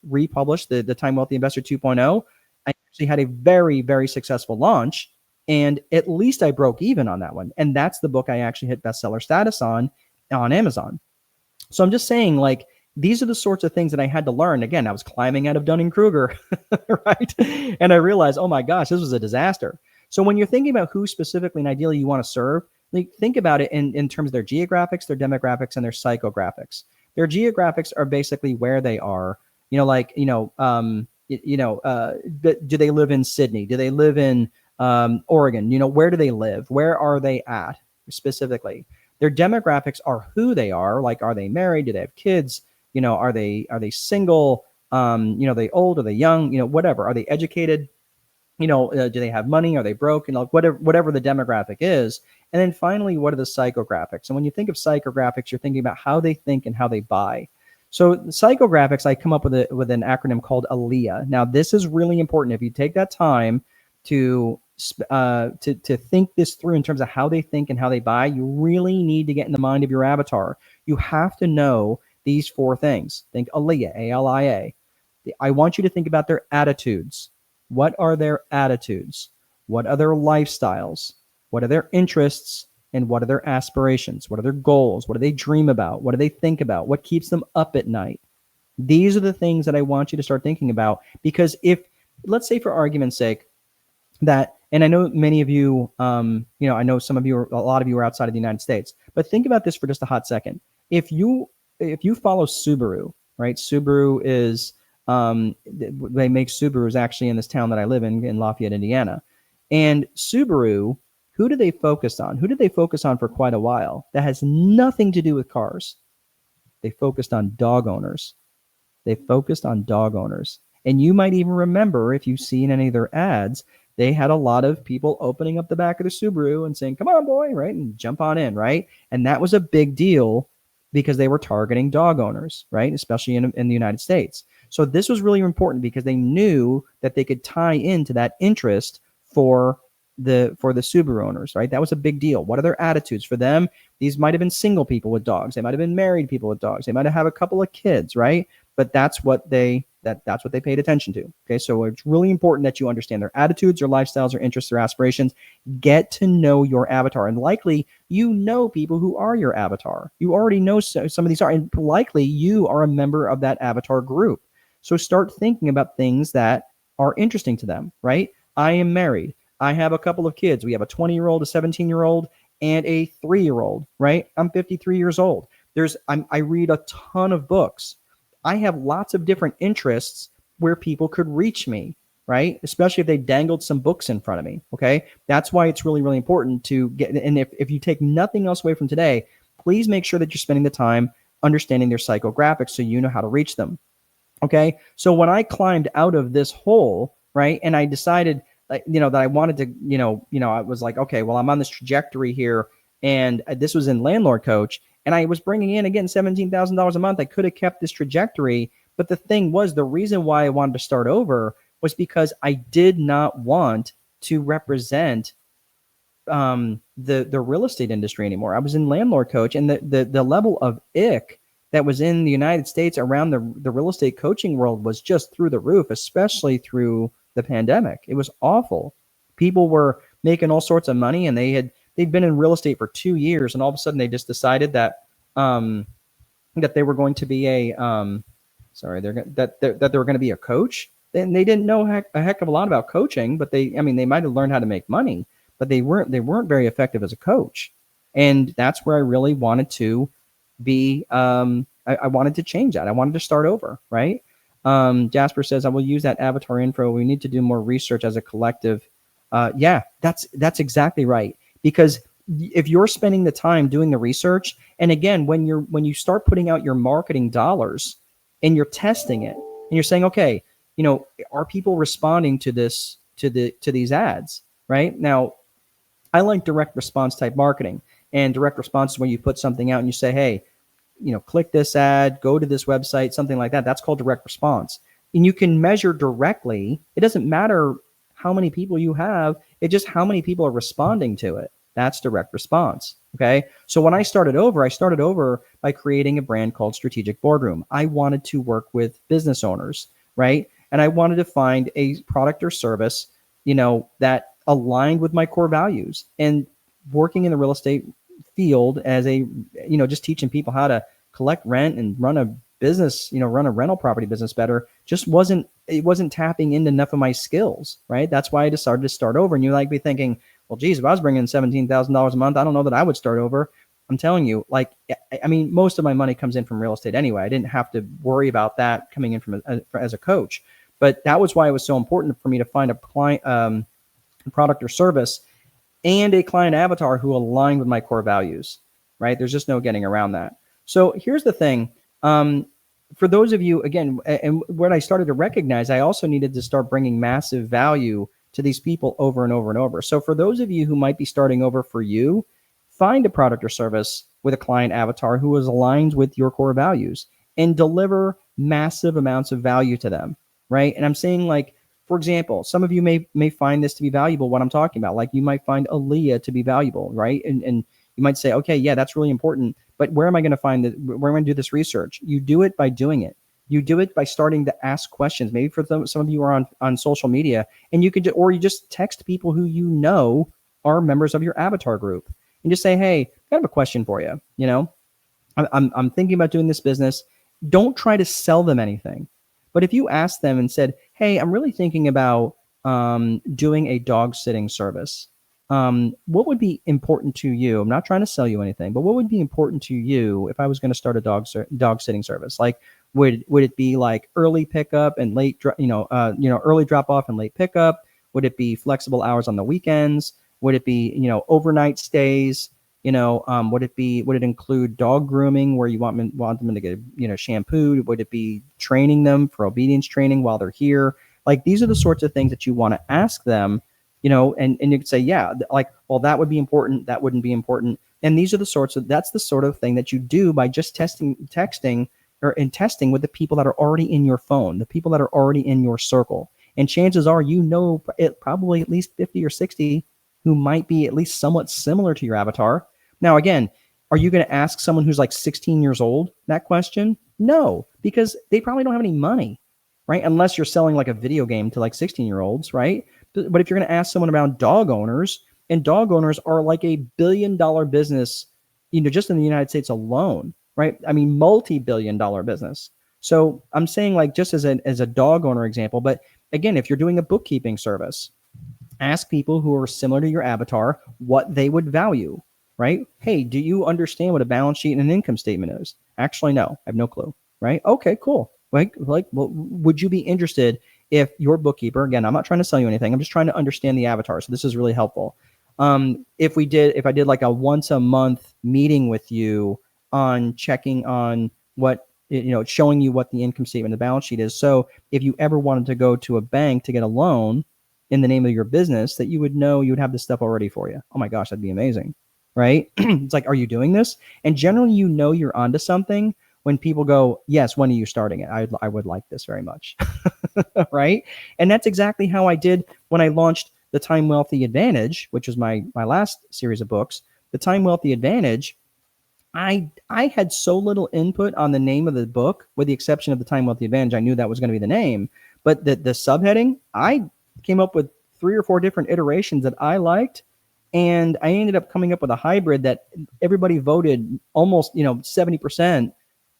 republished the Time Wealthy Investor 2.0, I actually had a very, very successful launch. And at least I broke even on that one. And that's the book I actually hit bestseller status on Amazon. So I'm just saying, like, these are the sorts of things that I had to learn. Again, I was climbing out of Dunning-Kruger, right? And I realized, oh my gosh, this was a disaster. So when you're thinking about who specifically and ideally you want to serve, like, think about it in terms of their geographics, their demographics, and their psychographics. Their geographics are basically where they are. Do they live in Sydney? Do they live in Oregon? Where do they live? Where are they at specifically? Their demographics are who they are. Like, are they married? Do they have kids? Are they single? Are they old? Are they young? Whatever. Are they educated? Do they have money? Are they broke? Whatever the demographic is. And then finally, what are the psychographics? And when you think of psychographics, you're thinking about how they think and how they buy. So the psychographics, I come up with an acronym called ALEA. Now, this is really important. If you take that time to think this through in terms of how they think and how they buy, you really need to get in the mind of your avatar. You have to know these 4 things. Think ALEA, ALIA. I want you to think about their attitudes. What are their attitudes? What are their lifestyles? What are their interests? And what are their aspirations? What are their goals? What do they dream about? What do they think about? What keeps them up at night? These are the things that I want you to start thinking about, because if, let's say for argument's sake, that, and I know many of you, I know some of you, a lot of you are outside of the United States, but think about this for just a hot second. If you follow Subaru, right? Subaru is, they make Subarus actually in this town that I live in Lafayette, Indiana. And Subaru, who do they focus on? Who did they focus on for quite a while? That has nothing to do with cars. They focused on dog owners. They focused on dog owners. And you might even remember, if you've seen any of their ads, they had a lot of people opening up the back of the Subaru and saying, come on, boy, right? And jump on in, right? And that was a big deal because they were targeting dog owners, right? Especially in the United States. So this was really important because they knew that they could tie into that interest for the Subaru owners, right? That was a big deal. What are their attitudes? For them, these might have been single people with dogs. They might have been married people with dogs. They might have a couple of kids, right? But that's what they paid attention to. Okay, so it's really important that you understand their attitudes, their lifestyles, their interests, their aspirations. Get to know your avatar, and likely you know people who are your avatar. You already know some of these are, and likely you are a member of that avatar group. So start thinking about things that are interesting to them, right? I am married. I have a couple of kids. We have a 20-year-old, a 17-year-old, and a 3-year-old, right? I'm 53 years old. I read a ton of books. I have lots of different interests where people could reach me, right? Especially if they dangled some books in front of me, okay? That's why it's really, really important to get, and if you take nothing else away from today, please make sure that you're spending the time understanding their psychographics so you know how to reach them, okay? So when I climbed out of this hole, right, and I decided, that I wanted to, I was like, okay, well, I'm on this trajectory here, and this was in Landlord Coach, and I was bringing in, again, $17,000 a month. I could have kept this trajectory, but the thing was, the reason why I wanted to start over was because I did not want to represent the real estate industry anymore. I was in Landlord Coach, and the level of ick that was in the United States around the real estate coaching world was just through the roof, especially through the pandemic. It was awful. People were making all sorts of money, and they'd been in real estate for 2 years, and all of a sudden they just decided that that they were going to be that they were going to be a coach. And they didn't know a heck of a lot about coaching, but they might have learned how to make money, but they weren't very effective as a coach. And that's where I really wanted to be. I wanted to change that. I wanted to start over, right? Jasper says, I will use that avatar info. We need to do more research as a collective. Yeah, that's exactly right. Because if you're spending the time doing the research, and again, when you start putting out your marketing dollars and you're testing it and you're saying, okay, are people responding to this, to these ads, right? Now, I like direct response type marketing, and direct response is when you put something out and you say, hey, click this ad, go to this website, something like that. That's called direct response. And you can measure directly. It doesn't matter how many people you have, it's just how many people are responding to it. That's direct response. Okay. So when I started over by creating a brand called Strategic Boardroom. I wanted to work with business owners, right? And I wanted to find a product or service, that aligned with my core values. And working in the real estate field as just teaching people how to collect rent and run a business, run a rental property business better, just wasn't tapping into enough of my skills, right? That's why I decided to start over. And you might be thinking, well, geez, if I was bringing in $17,000 a month, I don't know that I would start over. I'm telling you, most of my money comes in from real estate anyway. I didn't have to worry about that coming in from as a coach. But that was why it was so important for me to find a client, product or service and a client avatar who aligned with my core values, right? There's just no getting around that. So here's the thing. For those of you, again, and what I started to recognize, I also needed to start bringing massive value to these people over and over and over. So for those of you who might be starting over for you, find a product or service with a client avatar who is aligned with your core values and deliver massive amounts of value to them, right? And I'm saying, for example, some of you may find this to be valuable, what I'm talking about. Like you might find Aaliyah to be valuable, right? And you might say, okay, yeah, that's really important. But where am I going to find it? Where am I going to do this research? You do it by doing it. You do it by starting to ask questions. Maybe for some of you are on social media, and you just text people who are members of your avatar group, and just say, hey, I have a question for you. I'm thinking about doing this business. Don't try to sell them anything. But if you ask them and said, hey, I'm really thinking about doing a dog sitting service. What would be important to you? I'm not trying to sell you anything, but what would be important to you if I was going to start a dog sitting service? Like, would it be like early pickup and late, early drop off and late pickup? Would it be flexible hours on the weekends? Would it be, overnight stays? Would it include dog grooming where you want them to get, shampooed? Would it be training them for obedience training while they're here? Like, these are the sorts of things that you want to ask them, and you could say, yeah, well, that would be important. That wouldn't be important. And that's the sort of thing that you do by just testing with the people that are already in your phone, the people that are already in your circle. And chances are, probably at least 50 or 60 who might be at least somewhat similar to your avatar. Now, again, are you going to ask someone who's like 16 years old that question? No, because they probably don't have any money, right? Unless you're selling like a video game to like 16-year-olds, right? But if you're going to ask someone about dog owners, and dog owners are like $1 billion business, just in the United States alone, right? I mean, multi-billion-dollar business. So I'm saying, like, just as a dog owner example, but again, if you're doing a bookkeeping service, ask people who are similar to your avatar what they would value, right? Hey, do you understand what a balance sheet and an income statement is? Actually, no, I have no clue, right? Okay, cool. Well, would you be interested if your bookkeeper, again, I'm not trying to sell you anything, I'm just trying to understand the avatar. So this is really helpful. If I did like a once a month meeting with you on checking on what, showing you what the income statement, the balance sheet is. So if you ever wanted to go to a bank to get a loan in the name of your business, that you would have this stuff already for you. Oh my gosh, that'd be amazing, right? It's like, are you doing this? And generally, you're onto something when people go, yes, when are you starting it? I would like this very much, right? And that's exactly how I did when I launched The Time Wealthy Advantage, which was my last series of books. The Time Wealthy Advantage, I had so little input on the name of the book, with the exception of The Time Wealthy Advantage. I knew that was going to be the name, but the subheading, I came up with 3 or 4 different iterations that I liked, and I ended up coming up with a hybrid that everybody voted almost 70%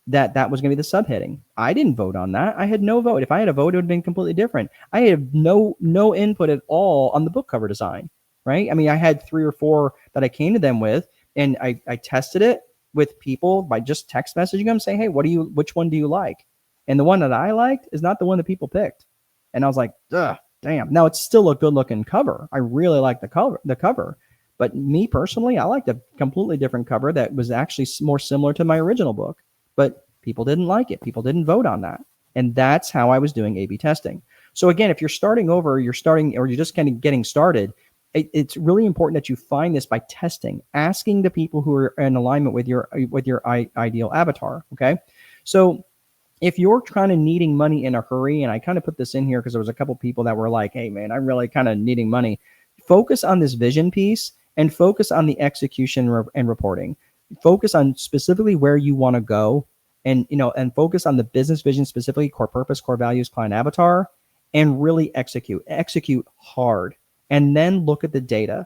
that was going to be the subheading. I didn't vote on that. I had no vote. If I had a vote, it would have been completely different. I had no input at all on the book cover design, right? I mean, I had 3 or 4 that I came to them with, and I tested it with people by just text messaging them, saying, hey, which one do you like? And the one that I liked is not the one that people picked. And I was like, ugh, damn. Now, it's still a good looking cover. I really like the cover. But me personally, I liked a completely different cover that was actually more similar to my original book. But people didn't like it. People didn't vote on that. And that's how I was doing A/B testing. So again, if you're starting over, or you're just kind of getting started, it's really important that you find this by testing, asking the people who are in alignment with your ideal avatar. Okay, so if you're kind of needing money in a hurry, and I kind of put this in here because there was a couple people that were like, hey man, I'm really kind of needing money. Focus on this vision piece and focus on the execution and reporting. Focus on specifically where you want to go, and focus on the business vision, specifically core purpose, core values, client avatar, and really execute hard, and then look at the data.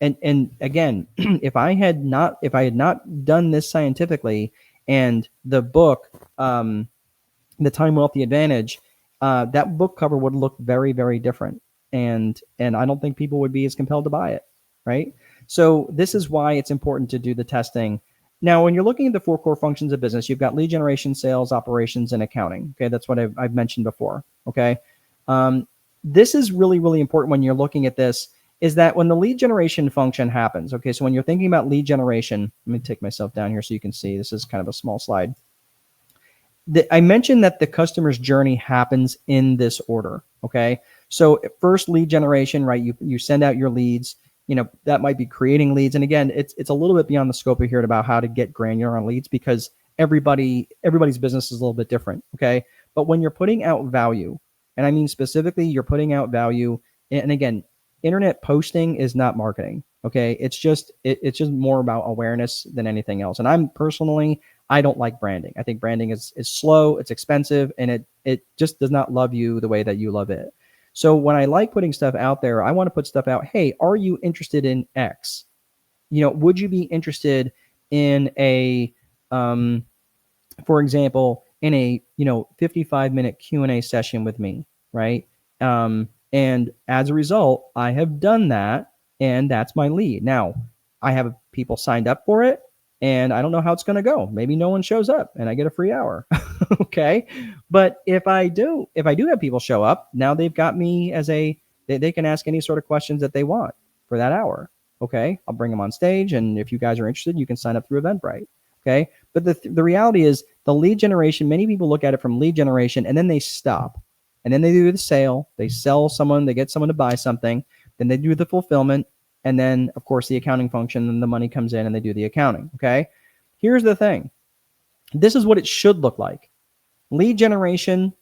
And again, if I had not done this scientifically, and the book, the Time Wealthy Advantage, that book cover would look very, very different. And I don't think people would be as compelled to buy it, right? So this is why it's important to do the testing. Now, when you're looking at the 4 core functions of business, you've got lead generation, sales, operations, and accounting. Okay, that's what I've mentioned before. Okay, this is really, really important when you're looking at this, is that when the lead generation function happens, okay, so when you're thinking about lead generation, let me take myself down here so you can see, this is kind of a small slide. I mentioned that the customer's journey happens in this order, okay? So first, lead generation, right? You send out your leads, that might be creating leads. And again, it's a little bit beyond the scope of here about how to get granular on leads, because everybody's business is a little bit different, okay? But when you're putting out value, and I mean specifically you're putting out value, and again, internet posting is not marketing, okay? It's just more about awareness than anything else. And I don't like branding. I think branding is slow, it's expensive, and it just does not love you the way that you love it. So when I like putting stuff out there, I want to put stuff out. Hey, are you interested in X? Would you be interested in a, for example, in a 55-minute Q&A session with me, right? And as a result, I have done that, and that's my lead. Now, I have people signed up for it, and I don't know how it's going to go. Maybe no one shows up and I get a free hour. Okay. But if I do have people show up, now they've got me as they can ask any sort of questions that they want for that hour. Okay. I'll bring them on stage. And if you guys are interested, you can sign up through Eventbrite. Okay. But the reality is the lead generation, many people look at it from lead generation and then they stop, and then they do the sale. They sell someone, they get someone to buy something. Then they do the fulfillment. And then, of course, the accounting function, and the money comes in and they do the accounting, okay? Here's the thing. This is what it should look like. Lead generation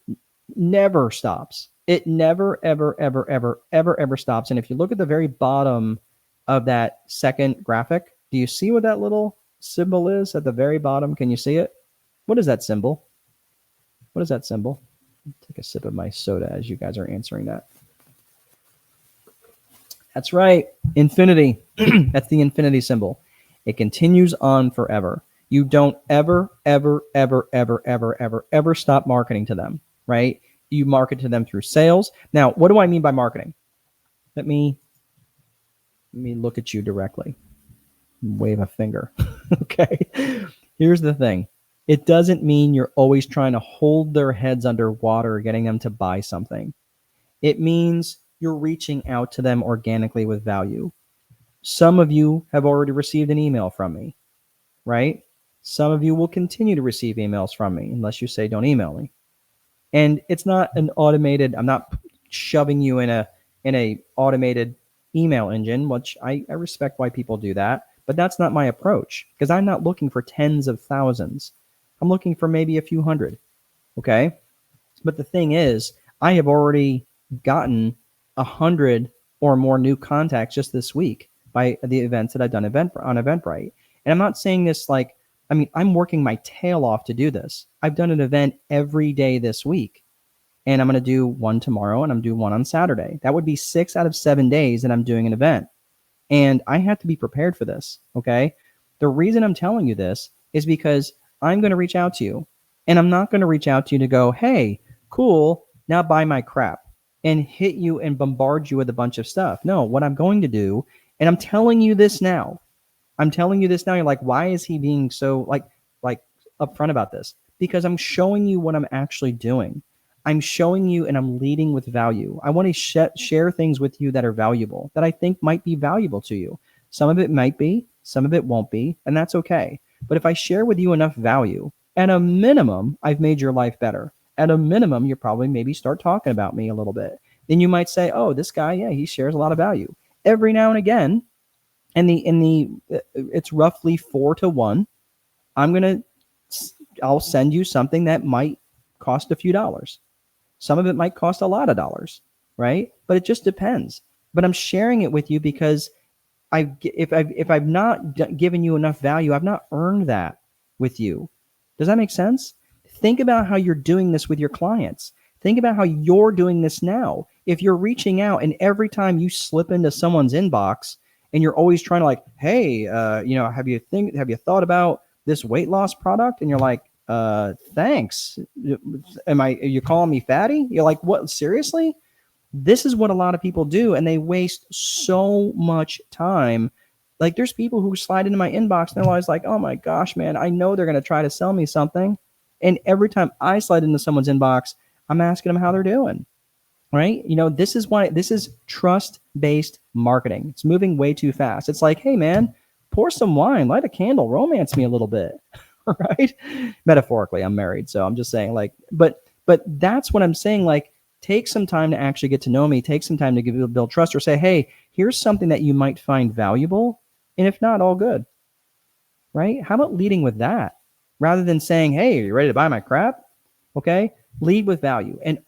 never stops. It never, ever, ever, ever, ever, ever stops. And if you look at the very bottom of that second graphic, do you see what that little symbol is at the very bottom? Can you see it? What is that symbol? What is that symbol? Take a sip of my soda as you guys are answering that. That's right. Infinity. That's the infinity symbol. It continues on forever. You don't ever, ever, ever, ever, ever, ever, ever stop marketing to them, right? You market to them through sales. Now, what do I mean by marketing? Let me look at you directly. Wave a finger. Okay. Here's the thing. It doesn't mean you're always trying to hold their heads underwater, getting them to buy something. It means you're reaching out to them organically with value. Some of you have already received an email from me, right? Some of you will continue to receive emails from me unless you say don't email me. And it's not an automated, I'm not shoving you in a automated email engine, which I respect why people do that, but that's not my approach, because I'm not looking for tens of thousands. I'm looking for maybe a few hundred, okay? But the thing is, I have already gotten 100 or more new contacts just this week by the events that I've done on Eventbrite. And I'm not saying this I'm working my tail off to do this. I've done an event every day this week, and I'm going to do one tomorrow, and I'm doing one on Saturday. That would be 6 out of 7 days that I'm doing an event. And I have to be prepared for this, okay? The reason I'm telling you this is because I'm going to reach out to you, and I'm not going to reach out to you to go, hey, cool, now buy my crap, and hit you and bombard you with a bunch of stuff. No, what I'm going to do, and I'm telling you this now, you're like, why is he being so like upfront about this? Because I'm showing you what I'm actually doing. I'm showing you, and I'm leading with value. I want to share things with you that are valuable, that I think might be valuable to you. Some of it might be, some of it won't be, and that's okay. But if I share with you enough value, at a minimum, I've made your life better. At a minimum, you probably maybe start talking about me a little bit. Then you might say, oh, this guy, yeah, he shares a lot of value. every now and again, it's roughly 4-1. I'll send you something that might cost a few dollars. Some of it might cost a lot of dollars, right? But it just depends. But I'm sharing it with you because if I've not given you enough value, I've not earned that with you. Does that make sense? Think about how you're doing this with your clients. Think about how you're doing this now. If you're reaching out and every time you slip into someone's inbox and you're always trying to like, hey, have you thought about this weight loss product? And you're like, thanks. Are you calling me fatty? You're like, what? Seriously? This is what a lot of people do, and they waste so much time. Like there's people who slide into my inbox and they're always like, oh my gosh, man, I know they're going to try to sell me something. And every time I slide into someone's inbox, I'm asking them how they're doing, right? This is trust-based marketing. It's moving way too fast. It's like, hey man, pour some wine, light a candle, romance me a little bit, right? Metaphorically, I'm married, so I'm just saying like, but that's what I'm saying. Like, take some time to actually get to know me. Take some time to build trust, or say, hey, here's something that you might find valuable. And if not, all good, right? How about leading with that rather than saying, hey, are you ready to buy my crap? Okay. Lead with value, and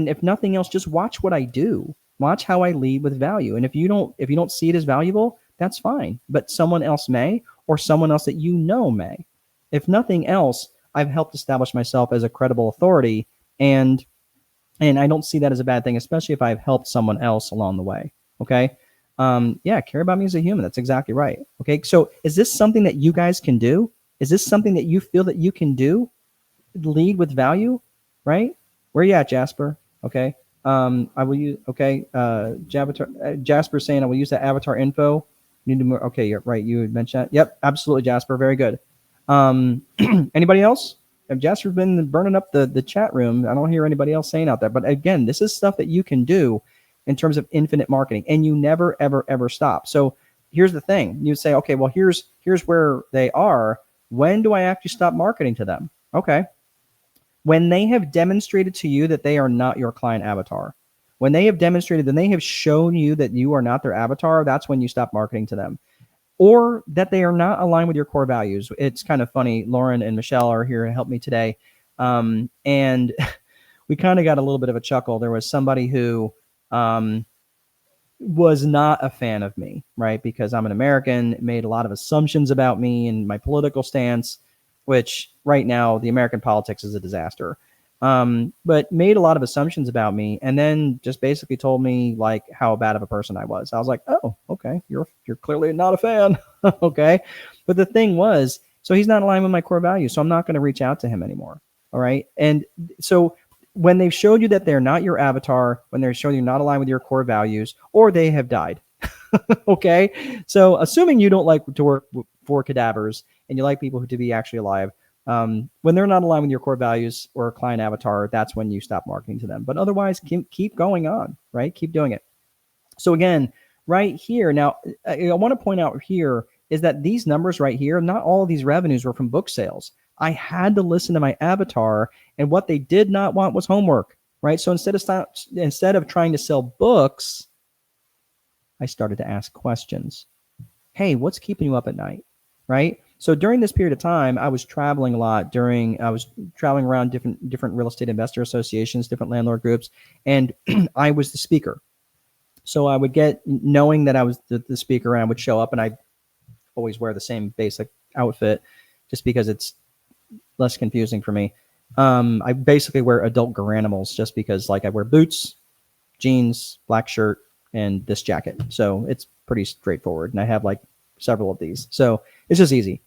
if nothing else, just watch what I do. Watch how I lead with value. And if you don't see it as valuable, that's fine. But someone else may, or someone else that may. If nothing else, I've helped establish myself as a credible authority, and I don't see that as a bad thing, especially if I've helped someone else along the way. Okay. Care about me as a human. That's exactly right. Okay. So is this something that you guys can do? Is this something that you feel that you can do? Lead with value, right? Where you at, Jasper? Okay. I will use, okay. Jasper saying I will use that avatar info. Need to more. Okay. You're right. You had mentioned that. Yep. Absolutely, Jasper. Very good. Anybody else? Jasper's been burning up the chat room. I don't hear anybody else saying out there. But again, this is stuff that you can do in terms of infinite marketing, and you never, ever, ever stop. So here's the thing. You say, okay, well, here's where they are. When do I actually stop marketing to them? Okay. When they have demonstrated to you that they are not your client avatar. When they have demonstrated, then they have shown you that you are not their avatar, that's when you stop marketing to them. Or that they are not aligned with your core values. It's kind of funny. Lauren and Michelle are here to help me today. And we kind of got a little bit of a chuckle. There was somebody who was not a fan of me, right? Because I'm an American, made a lot of assumptions about me and my political stance, which right now the American politics is a disaster. But made a lot of assumptions about me, and then just basically told me like how bad of a person I was. I was like, oh, okay, you're clearly not a fan. Okay. But the thing was, so he's not aligned with my core values, so I'm not going to reach out to him anymore. All right. And so when they've showed you that they're not your avatar, when they're showing you not aligned with your core values, or they have died. Okay. So assuming you don't like to work for cadavers and you like people to be actually alive, when they're not aligned with your core values or client avatar, that's when you stop marketing to them. But otherwise, keep going on, right? Keep doing it. So again, right here, now I want to point out here is that these numbers right here, not all of these revenues were from book sales. I had to listen to my avatar, and what they did not want was homework, right? So instead of trying to sell books, I started to ask questions. Hey, what's keeping you up at night, right? So during this period of time, I was traveling a lot. I was traveling around different real estate investor associations, different landlord groups, and I was the speaker. So I would get, knowing that I was the speaker, and I would show up, and I always wear the same basic outfit just because it's less confusing for me. I basically wear adult garanimals just because, like, I wear boots, jeans, black shirt, and this jacket. So it's pretty straightforward. And I have like several of these. So it's just easy.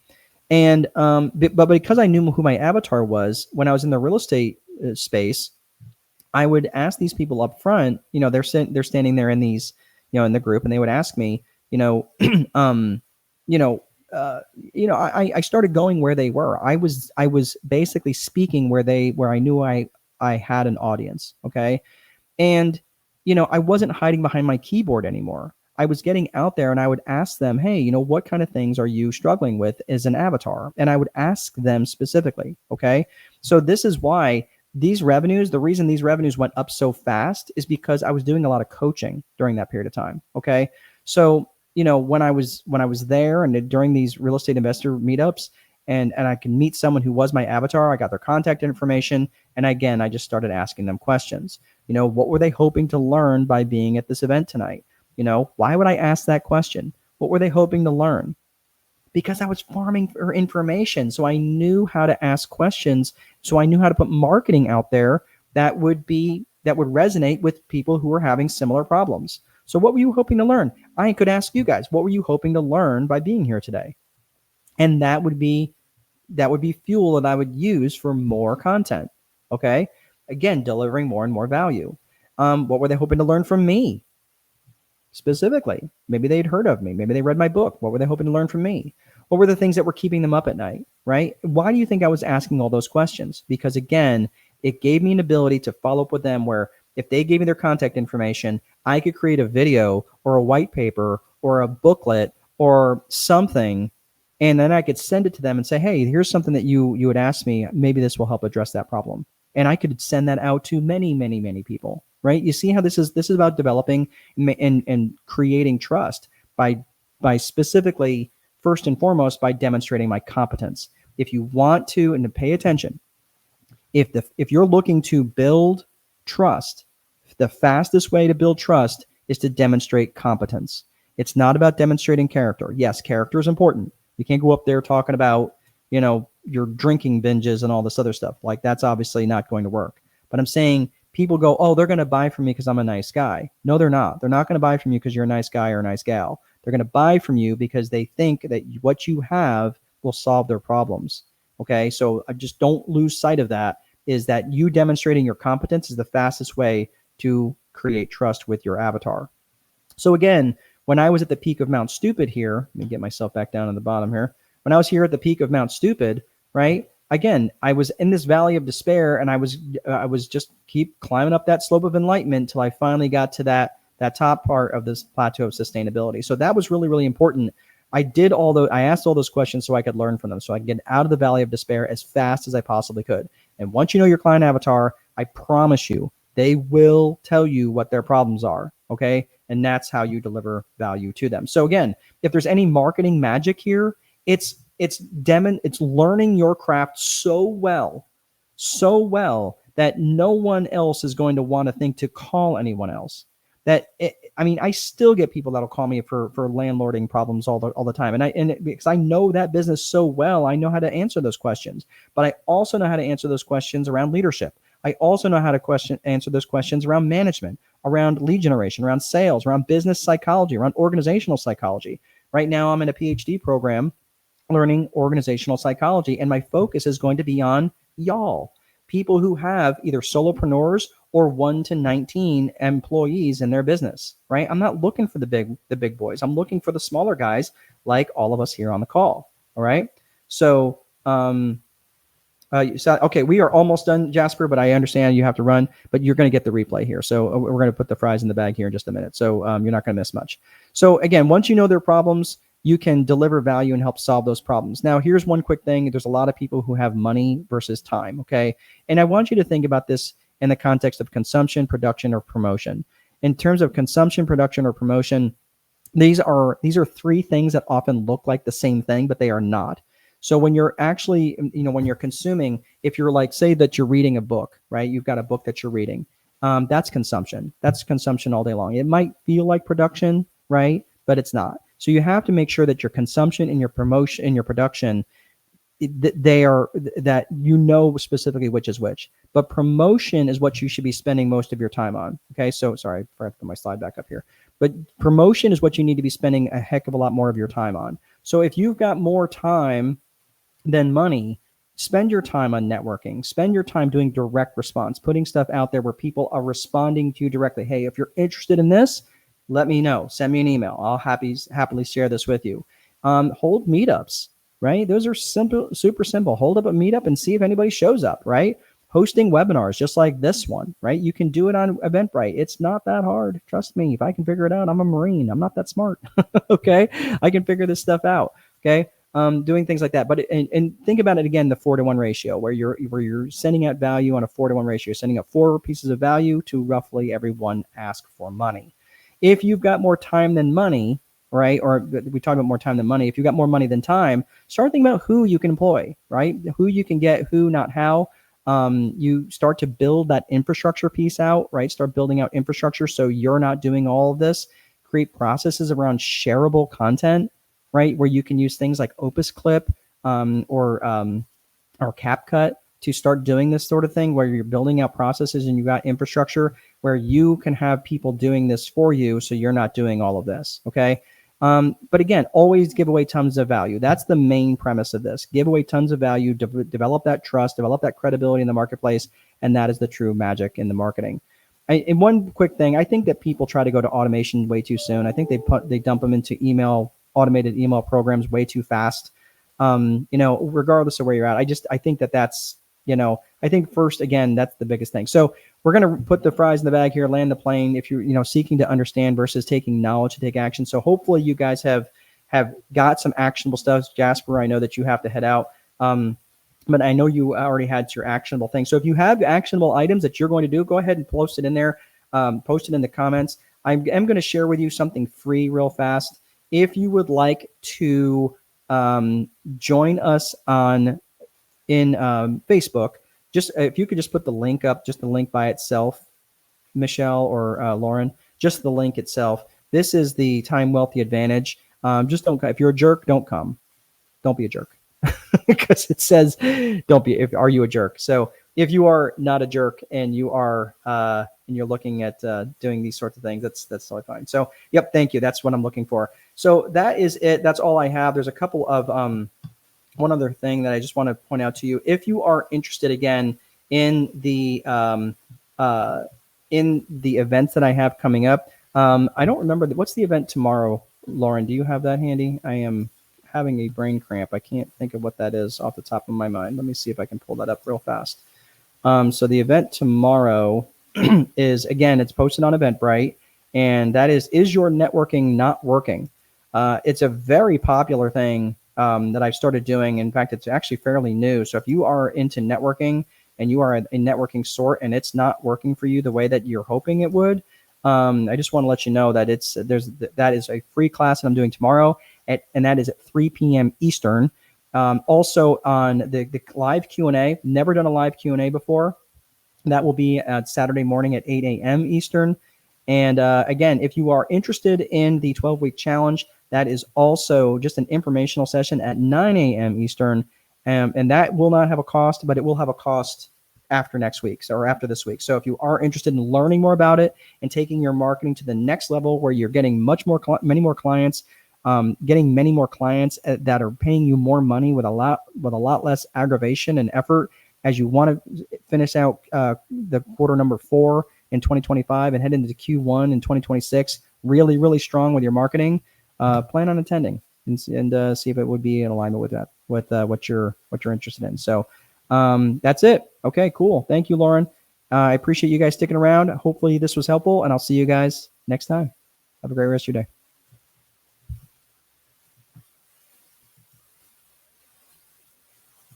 And but because I knew who my avatar was, when I was in the real estate space, I would ask these people up front, they're standing there in these, in the group, and they would ask me, I started going where they were. I was basically speaking where I knew I had an audience. Okay. And, I wasn't hiding behind my keyboard anymore. I was getting out there, and I would ask them, hey, what kind of things are you struggling with as an avatar? And I would ask them specifically. Okay. So this is why the reason these revenues went up so fast is because I was doing a lot of coaching during that period of time. Okay. So, when I was there and during these real estate investor meetups, and I can meet someone who was my avatar, I got their contact information, and again, I just started asking them questions. What were they hoping to learn by being at this event tonight? Why would I ask that question? What were they hoping to learn? Because I was farming for information. So I knew how to ask questions. So I knew how to put marketing out there that would resonate with people who were having similar problems. So what were you hoping to learn? I could ask you guys, what were you hoping to learn by being here today? And that would be fuel that I would use for more content. Okay. Again, delivering more and more value. What were they hoping to learn from me? Specifically, maybe they'd heard of me. Maybe they read my book. What were they hoping to learn from me? What were the things that were keeping them up at night, right? Why do you think I was asking all those questions? Because again, it gave me an ability to follow up with them where if they gave me their contact information, I could create a video or a white paper or a booklet or something, and then I could send it to them and say, hey, here's something that you had asked me. Maybe this will help address that problem. And I could send that out to many, many, many people, right? You see how this is about developing and creating trust by specifically, first and foremost, by demonstrating my competence. If you want to, and to pay attention, if you're looking to build trust, the fastest way to build trust is to demonstrate competence. It's not about demonstrating character. Yes, character is important. You can't go up there talking about, your drinking binges and all this other stuff. Like, that's obviously not going to work. But I'm saying people go, oh, they're going to buy from me because I'm a nice guy. No, they're not. They're not going to buy from you because you're a nice guy or a nice gal. They're going to buy from you because they think that what you have will solve their problems. Okay. So I just don't lose sight of that, is that you demonstrating your competence is the fastest way to create trust with your avatar. So again, when I was at the peak of Mount Stupid here, let me get myself back down on the bottom here. When I was here at the peak of Mount Stupid, right? Again, I was in this valley of despair, and I was just keep climbing up that slope of enlightenment until I finally got to that top part of this plateau of sustainability. So that was really, really important. I asked all those questions so I could learn from them, so I could get out of the valley of despair as fast as I possibly could. And once you know your client avatar, I promise you, they will tell you what their problems are. Okay. And that's how you deliver value to them. So again, if there's any marketing magic here, it's learning your craft so well that no one else is going to want to think to call anyone else. I still get people that'll call me for landlording problems all the time. Because I know that business so well, I know how to answer those questions, but I also know how to answer those questions around leadership. I also know how to answer those questions around management, around lead generation, around sales, around business psychology, around organizational psychology. Right now, I'm in a PhD program learning organizational psychology, and my focus is going to be on y'all, people who have either solopreneurs or 1 to 19 employees in their business, right? I'm not looking for the big boys. I'm looking for the smaller guys, like all of us here on the call. All right. So, okay, we are almost done, Jasper, but I understand you have to run, but you're going to get the replay here. So we're going to put the fries in the bag here in just a minute. So you're not going to miss much. So again, once you know their problems, you can deliver value and help solve those problems. Now, here's one quick thing. There's a lot of people who have money versus time, okay? And I want you to think about this in the context of consumption, production, or promotion. In terms of consumption, production, or promotion, these are three things that often look like the same thing, but they are not. So when you're actually, when you're consuming, if you're like, say that you're reading a book, right? You've got a book that you're reading. That's consumption. That's consumption all day long. It might feel like production, right? But it's not. So you have to make sure that your consumption and your promotion and your production, that specifically which is which. But promotion is what you should be spending most of your time on. Okay, so sorry, I forgot to put my slide back up here. But promotion is what you need to be spending a heck of a lot more of your time on. So if you've got more time than money, spend your time on networking. Spend your time doing direct response, putting stuff out there where people are responding to you directly. Hey, if you're interested in this, let me know. Send me an email. I'll happily share this with you. Hold meetups, right? Those are super simple. Hold up a meetup and see if anybody shows up, right? Hosting webinars just like this one, right? You can do it on Eventbrite. It's not that hard. Trust me. If I can figure it out, I'm a Marine. I'm not that smart. Okay. I can figure this stuff out. Okay. Doing things like that. But and think about it again, the 4-to-1 ratio, where you're sending out value on a 4-to-1 ratio, sending out 4 pieces of value to roughly every one ask for money. If you've got more time than money, right? Or we talk about more time than money. If you've got more money than time, start thinking about who you can employ, right? Who you can get, who, not how. You start to build that infrastructure piece out, right? Start building out infrastructure so you're not doing all of this. Create processes around shareable content, right? Where you can use things like Opus Clip or CapCut to start doing this sort of thing, where you're building out processes and you got infrastructure where you can have people doing this for you, so you're not doing all of this. Okay. But again, always give away tons of value. That's the main premise of this. Give away tons of value, develop that trust, develop that credibility in the marketplace, and that is the true magic in the marketing. And one quick thing, I think that people try to go to automation way too soon. I think they dump them into automated email programs way too fast. Regardless of where you're at, I think that's, I think first, again, that's the biggest thing. So we're going to put the fries in the bag here, land the plane. If you're, seeking to understand versus taking knowledge to take action. So hopefully you guys have got some actionable stuff. Jasper, I know that you have to head out. But I know you already had your actionable thing. So if you have actionable items that you're going to do, go ahead and post it in there. Post it in the comments. I am going to share with you something free real fast. If you would like to join us in Facebook, just if you could just put the link up, just the link by itself, Michelle or Lauren, just the link itself. This is the Time Wealthy Advantage. Just don't. If you're a jerk, don't come. Don't be a jerk. Because it says, "Don't be." Are you a jerk? So if you are not a jerk and you are and you're looking at doing these sorts of things, that's totally fine. So yep, thank you. That's what I'm looking for. So that is it. That's all I have. There's a couple of one other thing that I just want to point out to you. If you are interested again in the events that I have coming up, I don't remember what's the event tomorrow. Lauren, do you have that handy? I am having a brain cramp. I can't think of what that is off the top of my mind. Let me see if I can pull that up real fast. So the event tomorrow is, again, it's posted on Eventbrite, and that is your networking not working? It's a very popular thing that I've started doing. In fact, it's actually fairly new. So if you are into networking and you are a networking sort and it's not working for you the way that you're hoping it would, I just want to let you know that that is a free class that I'm doing tomorrow, and that is at 3 p.m. Eastern. Also on the live Q&A, never done a live Q&A before. That will be Saturday morning at 8 a.m. Eastern. And again, if you are interested in the 12-week challenge, that is also just an informational session at 9 a.m. Eastern. And that will not have a cost, but it will have a cost after next week, or after this week. So if you are interested in learning more about it and taking your marketing to the next level where you're getting many more clients, getting many more clients that are paying you more money with a lot less aggravation and effort as you want to finish out the quarter number 4 in 2025 and head into Q1 in 2026 really, really strong with your marketing, plan on attending and see if it would be in alignment with that, with what you're interested in. So that's it. Okay, cool. Thank you, Lauren. I appreciate you guys sticking around. Hopefully this was helpful, and I'll see you guys next time. Have a great rest of your day.